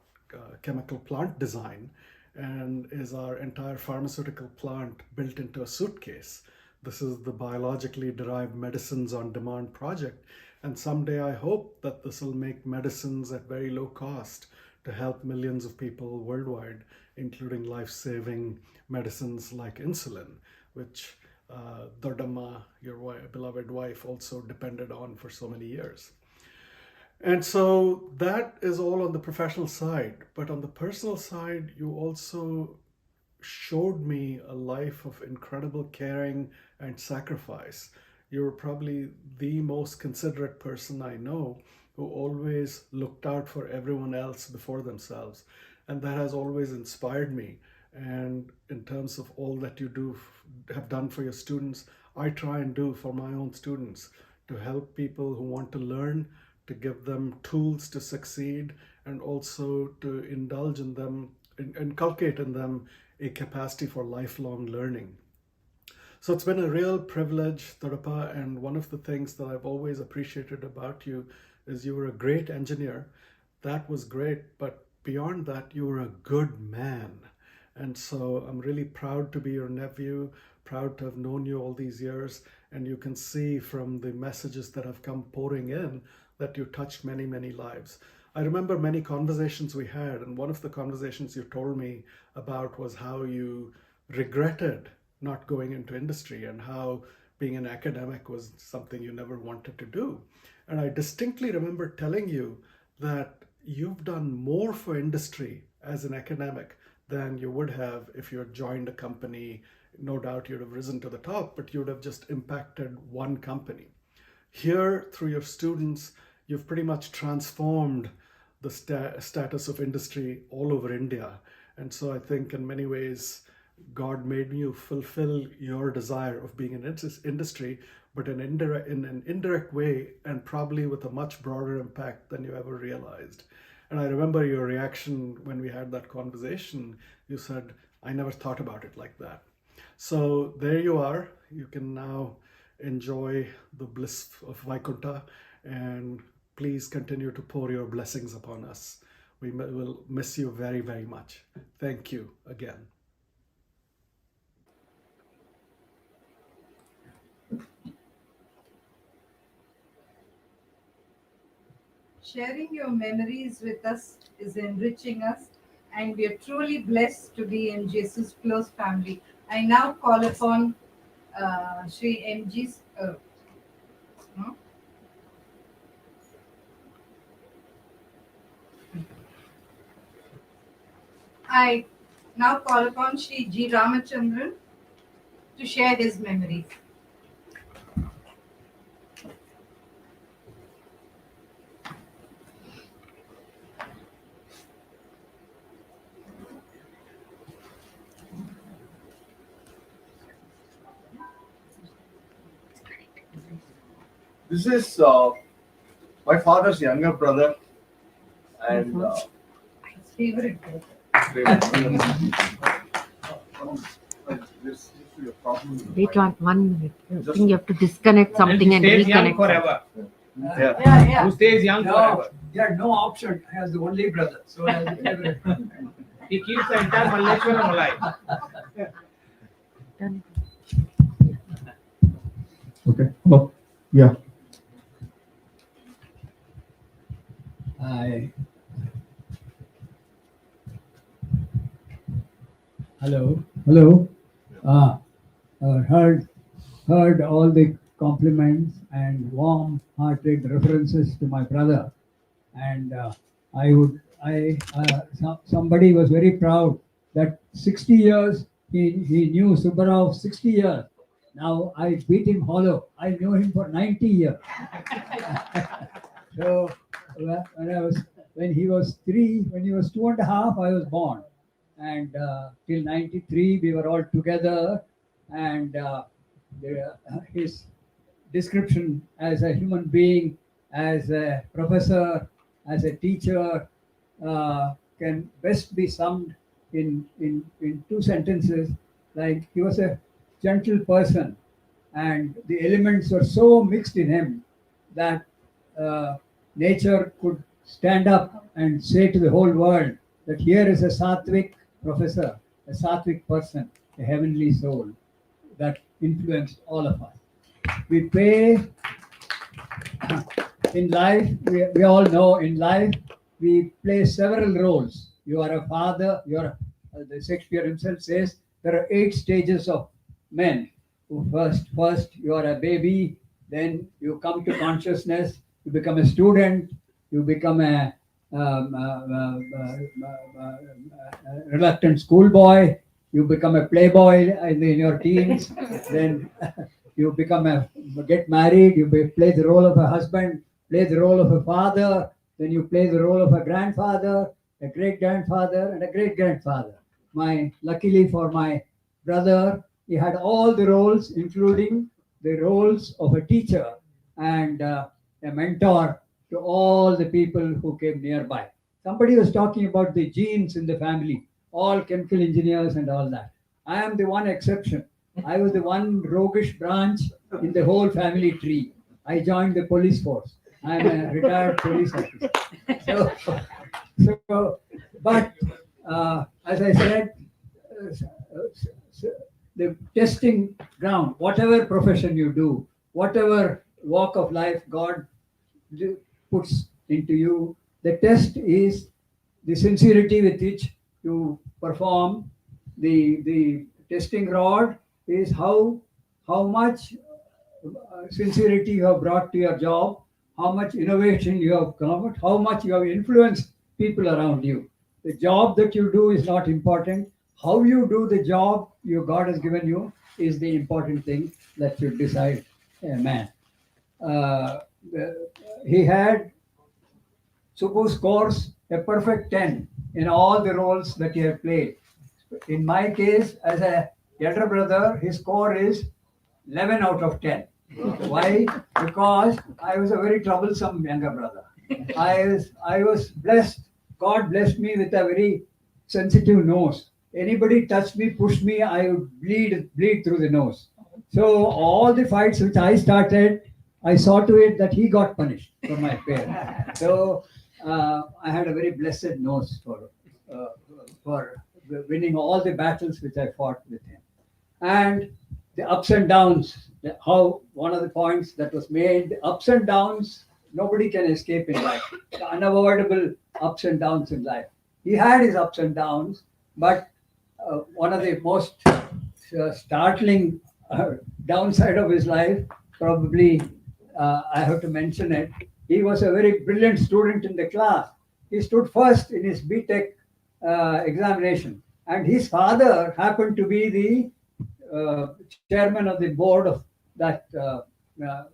chemical plant design, and is our entire pharmaceutical plant built into a suitcase. This is the biologically derived medicines on demand project, and someday I hope that this will make medicines at very low cost to help millions of people worldwide, including life-saving medicines like insulin, which Dodamma, your beloved wife, also depended on for so many years. And so that is all on the professional side. But on the personal side, you also showed me a life of incredible caring and sacrifice. You're probably the most considerate person I know, who always looked out for everyone else before themselves. And that has always inspired me. And in terms of all that you have done for your students, I try and do for my own students, to help people who want to learn, to give them tools to succeed, and also to indulge in them, inculcate in them a capacity for lifelong learning. So it's been a real privilege, Tadapa, and one of the things that I've always appreciated about you is you were a great engineer. That was great, but beyond that, you were a good man. And so I'm really proud to be your nephew, proud to have known you all these years. And you can see from the messages that have come pouring in that you touched many, many lives. I remember many conversations we had, and one of the conversations you told me about was how you regretted not going into industry and how being an academic was something you never wanted to do. And I distinctly remember telling you that you've done more for industry as an academic than you would have if you had joined a company. No doubt you'd have risen to the top, but you would have just impacted one company. Here, through your students, you've pretty much transformed the status of industry all over India. And so I think in many ways, God made you fulfill your desire of being in industry, but in an indirect way, and probably with a much broader impact than you ever realized. And I remember your reaction when we had that conversation. You said, I never thought about it like that. So there you are. You can now enjoy the bliss of Vaikuntha, and please continue to pour your blessings upon us. We will miss you very, very much. Thank you again. Sharing your memories with us is enriching us, and we are truly blessed to be in Jesus' close family. I now call upon Sri MG's. No? I now call upon Sri G. Ramachandran to share his memories. This is my father's younger brother, and His favorite book. Wait on 1 minute. I think you have to disconnect something and stays young reconnect. forever. Yeah. Who stays young No, forever. he had no option as the only brother. So as the favorite. He keeps the entire Malleshwaram alive. okay. Oh, yeah. Hello. Hello. Heard all the compliments and warm-hearted references to my brother, and somebody was very proud that 60 years he knew Subba Rao 60 years. Now I beat him hollow. I knew him for 90 years. So when he was 2.5, I was born, and till 93 we were all together, and his description as a human being, as a professor, as a teacher, can best be summed in two sentences. Like, he was a gentle person, and the elements were so mixed in him that nature could stand up and say to the whole world that here is a sattvic professor, a sattvic person, a heavenly soul that influenced all of us. We pay in life, we all know in life, we play several roles. You are a father, the Shakespeare himself says there are 8 stages of men. First you are a baby, then you come to consciousness, you become a student, you become a reluctant schoolboy, you become a playboy in your teens, then you get married, you play the role of a husband, play the role of a father, then you play the role of a grandfather, a great grandfather, and a great grandfather. Luckily for my brother, he had all the roles, including the roles of a teacher and a mentor to all the people who came nearby. Somebody was talking about the genes in the family, all chemical engineers and all that. I am the one exception. I was the one roguish branch in the whole family tree. I joined the police force. I am a retired police officer. But as I said, the testing ground, whatever profession you do, whatever walk of life God puts into you, the test is the sincerity with which you perform. The testing rod is how much sincerity you have brought to your job, how much innovation you have come out, how much you have influenced people around you. The job that you do is not important. How you do the job your God has given you is the important thing that should decide a man. He had Subbu scores a perfect 10 in all the roles that he had played. In my case, as a elder brother, his score is 11 out of 10. Why? Because I was a very troublesome younger brother. I was blessed. God blessed me with a very sensitive nose. Anybody touched me, pushed me, I would bleed through the nose. So all the fights which I started, I saw to it that he got punished from my parents. So I had a very blessed nose for winning all the battles which I fought with him. And the ups and downs, how one of the points that was made, the ups and downs, nobody can escape in life. The unavoidable ups and downs in life. He had his ups and downs, but one of the most startling downside of his life, probably I have to mention it, he was a very brilliant student in the class. He stood first in his BTech examination. And his father happened to be the chairman of the board of that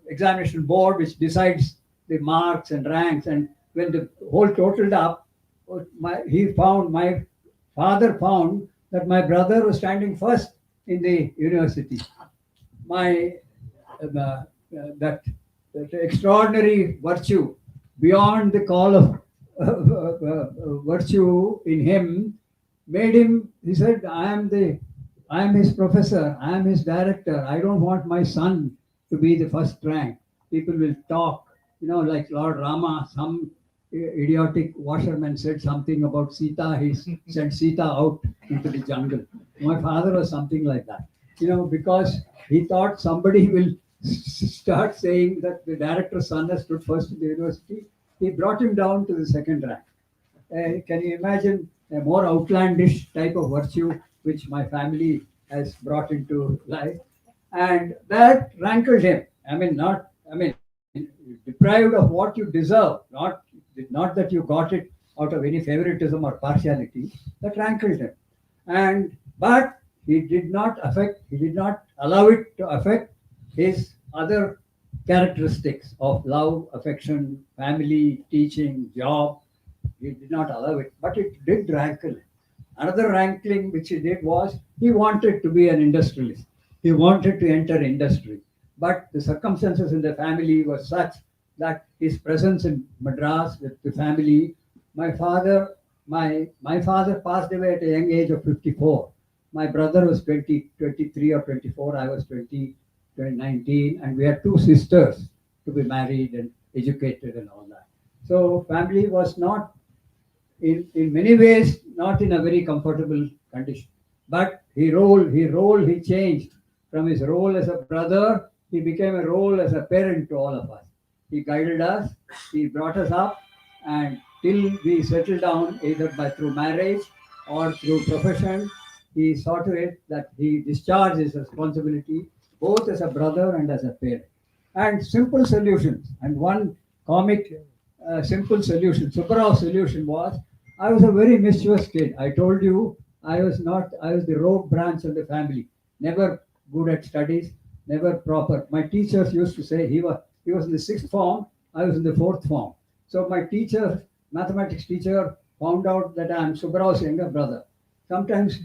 examination board, which decides the marks and ranks. And when the whole totaled up, my father found that my brother was standing first in the university. That extraordinary virtue, beyond the call of virtue in him, made him. He said, I am his professor, I am his director. I don't want my son to be the first rank. People will talk, like Lord Rama, some idiotic washerman said something about Sita. He sent Sita out into the jungle. My father was something like that, because he thought somebody will start saying that the director's son has stood first in the university. He brought him down to the second rank. Can you imagine a more outlandish type of virtue which my family has brought into life? And that rankled him. Deprived of what you deserve, not that you got it out of any favoritism or partiality, that rankled him. But he did not allow it to affect his other characteristics of love, affection, family, teaching, job. He did not allow it, but it did rankle him. Another rankling which he did was he wanted to be an industrialist. He wanted to enter industry. But the circumstances in the family were such that his presence in Madras with the family, my father passed away at a young age of 54. My brother was 23 or 24, I was 19, and we had two sisters to be married and educated and all that. So family was not, in many ways, not in a very comfortable condition. But he changed. From his role as a brother, he became a role as a parent to all of us. He guided us, he brought us up, and till we settled down, either through marriage or through profession, he saw to it that he discharged his responsibility both as a brother and as a parent. And simple solutions. And one comic simple solution. Subba Rao's solution was, I was a very mischievous kid. I told you I was the rogue branch of the family. Never good at studies, never proper. My teachers used to say he was in the sixth form, I was in the fourth form. So my teacher, mathematics teacher, found out that I'm Subba Rao's younger brother. Sometimes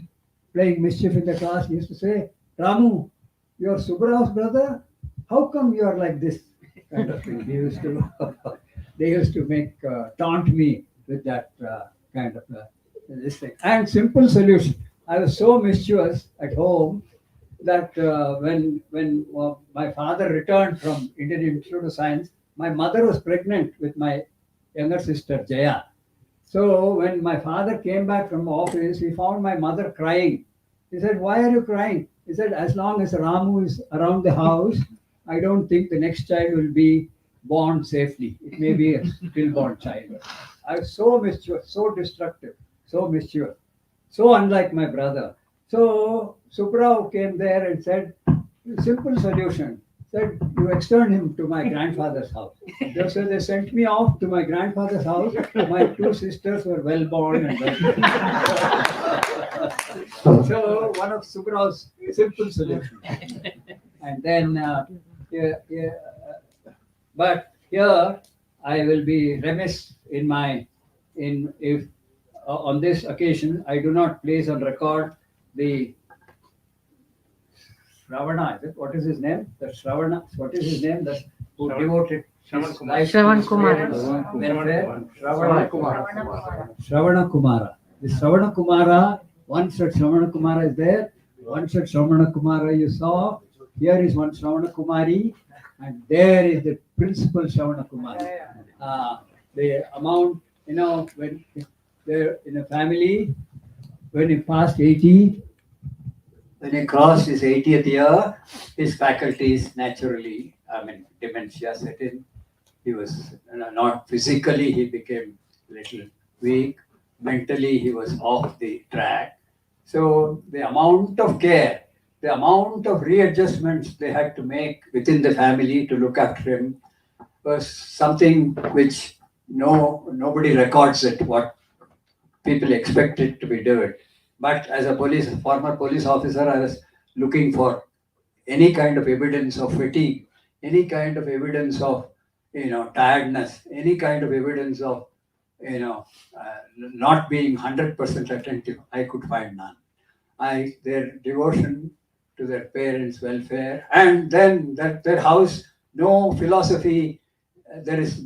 playing mischief in the class, he used to say, Ramu, you're Subba Rao's brother? How come you are like this? Kind of thing. They used to make taunt me with that kind of this thing. And simple solution. I was so mischievous at home that when my father returned from Indian Institute of Science, my mother was pregnant with my younger sister Jaya. So when my father came back from office, he found my mother crying. He said, "Why are you crying?" He said, "As long as Ramu is around the house, I don't think the next child will be born safely. It may be a stillborn child." I was so mischievous, so destructive, so mischievous, so unlike my brother. So Subba Rao came there and said, simple solution. Said, you extern him to my grandfather's house. So they sent me off to my grandfather's house. My two sisters were well born and well. So one of Subba Rao's simple solutions. And then, but here I will be remiss if on this occasion I do not place on record the Shravana, is it? What is his name? The Shravana, what is his name? The who devoted his life to Shravan Kumar. welfare? Shravana Kumara. The Shravana Kumara, one such Shravana Kumara is there, one such Shravana Kumara you saw. Here is one Shravana Kumari, and there is the principal Shravana Kumari. The amount, when they're in a family, when he passed 80, when he crossed his 80th year, his faculties naturally, dementia set in. He was not physically, he became a little weak. Mentally, he was off the track. So the amount of care, the amount of readjustments they had to make within the family to look after him was something which nobody records it, what people expected to be doing. But as a former police officer, I was looking for any kind of evidence of fatigue, any kind of evidence of tiredness, any kind of evidence of not being 100% attentive. I could find none. Their devotion to their parents' welfare, and then their house, no philosophy. There is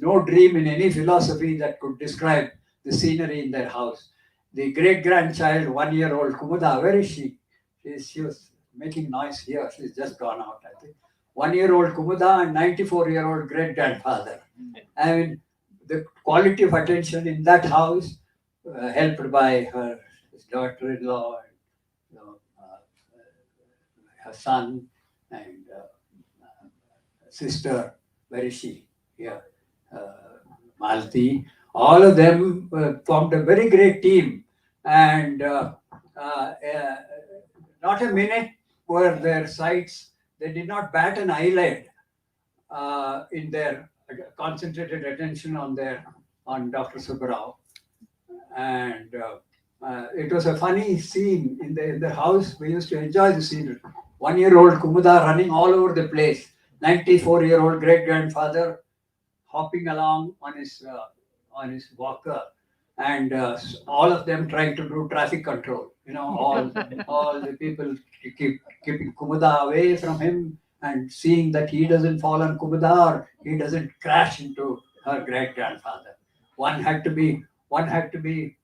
no dream in any philosophy that could describe the scenery in their house. The great-grandchild, 1-year-old Kumuda, where is she? She was making noise here. She's just gone out, I think. 1-year-old Kumuda and 94-year-old great-grandfather. I mean, the quality of attention in that house, helped by her daughter-in-law, her son, and sister, where is she? Here, Malti. All of them formed a very great team, and not a minute were their sights. They did not bat an eyelid in their concentrated attention on Dr. Subba Rao. And it was a funny scene in the house. We used to enjoy the scene. 1-year-old Kumuda running all over the place. 94-year-old great-grandfather hopping along on his walker, and all of them trying to do traffic control. All the people keeping Kumuda away from him and seeing that he doesn't fall on Kumuda or he doesn't crash into her great-grandfather. One had to be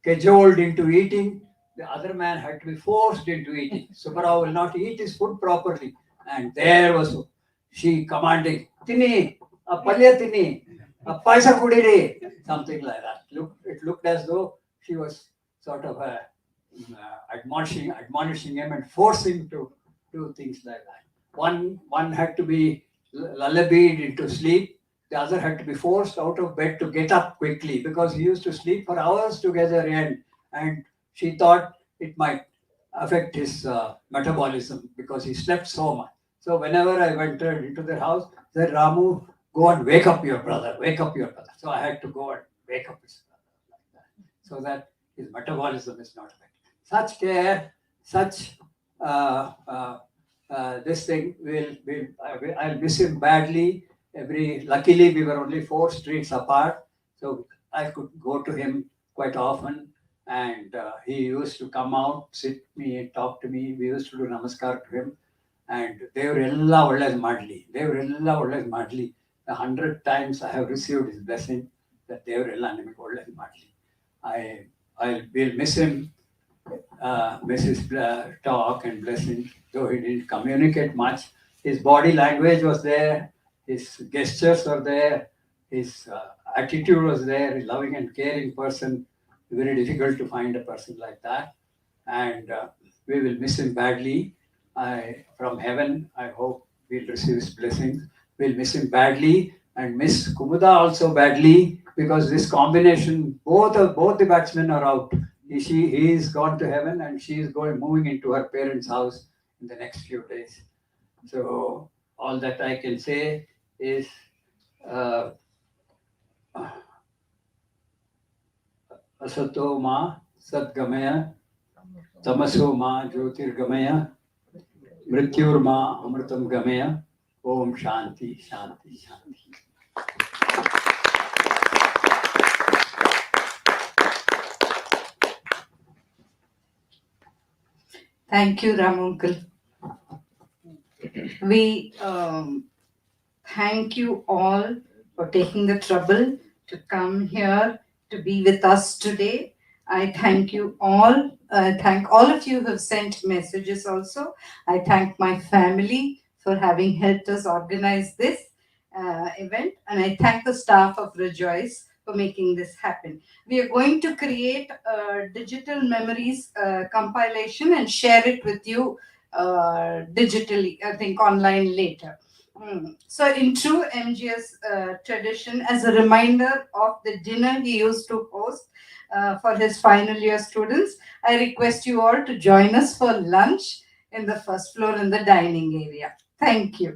cajoled into eating. The other man had to be forced into eating. Subba Rao will not eat his food properly, and there was she commanding, "Tini, a palya tini, a paisa kudiri," something like that. It looked as though she was sort of admonishing him and forcing to do things like that. One had to be lullabied into sleep. The other had to be forced out of bed to get up quickly, because he used to sleep for hours together, and she thought it might affect his metabolism because he slept so much. So whenever I entered into their house, I said, "Ramu, go and wake up your brother, wake up your brother. So I had to go and wake up his brother like that, so that his metabolism is not affected. Such care, such this thing I'll miss him badly. Luckily we were only 4 streets apart, so I could go to him quite often, and he used to come out, sit me and talk to me. We used to do namaskar to him, and ದೇವರೆಲ್ಲ ಒಳ್ಳೇದು ಮಾಡಲಿ, ದೇವರೆಲ್ಲ ಒಳ್ಳೇದು ಮಾಡಲಿ. 100 times I have received his blessing that ದೇವರೆಲ್ಲ ನಿಮಗೆ ಒಳ್ಳೇದು ಮಾಡಲಿ. I will miss him, miss his talk and blessing, though he didn't communicate much. His body language was there, his gestures were there, his attitude was there. He's a loving and caring person. Very difficult to find a person like that, and we will miss him badly. From heaven, I hope we'll receive his blessings. We'll miss him badly and miss Kumuda also badly, because this combination, both the batsmen are out. He is gone to heaven, and she is moving into her parents' house in the next few days. So all that I can say is Asato ma Sadgamaya, Tamaso ma Jyotirgamaya, Mrityur ma Amritam Gamaya. Om Shanti, Shanti, Shanti. Thank you, Ram Uncle. We thank you all for taking the trouble to come here to be with us today. I thank you all. I thank all of you who have sent messages also. I thank my family for having helped us organize this event, and I thank the staff of Rejoice for making this happen. We are going to create a digital memories compilation and share it with you digitally, I think online later. So in true MGS tradition, as a reminder of the dinner he used to host for his final year students, I request you all to join us for lunch in the first floor in the dining area. Thank you.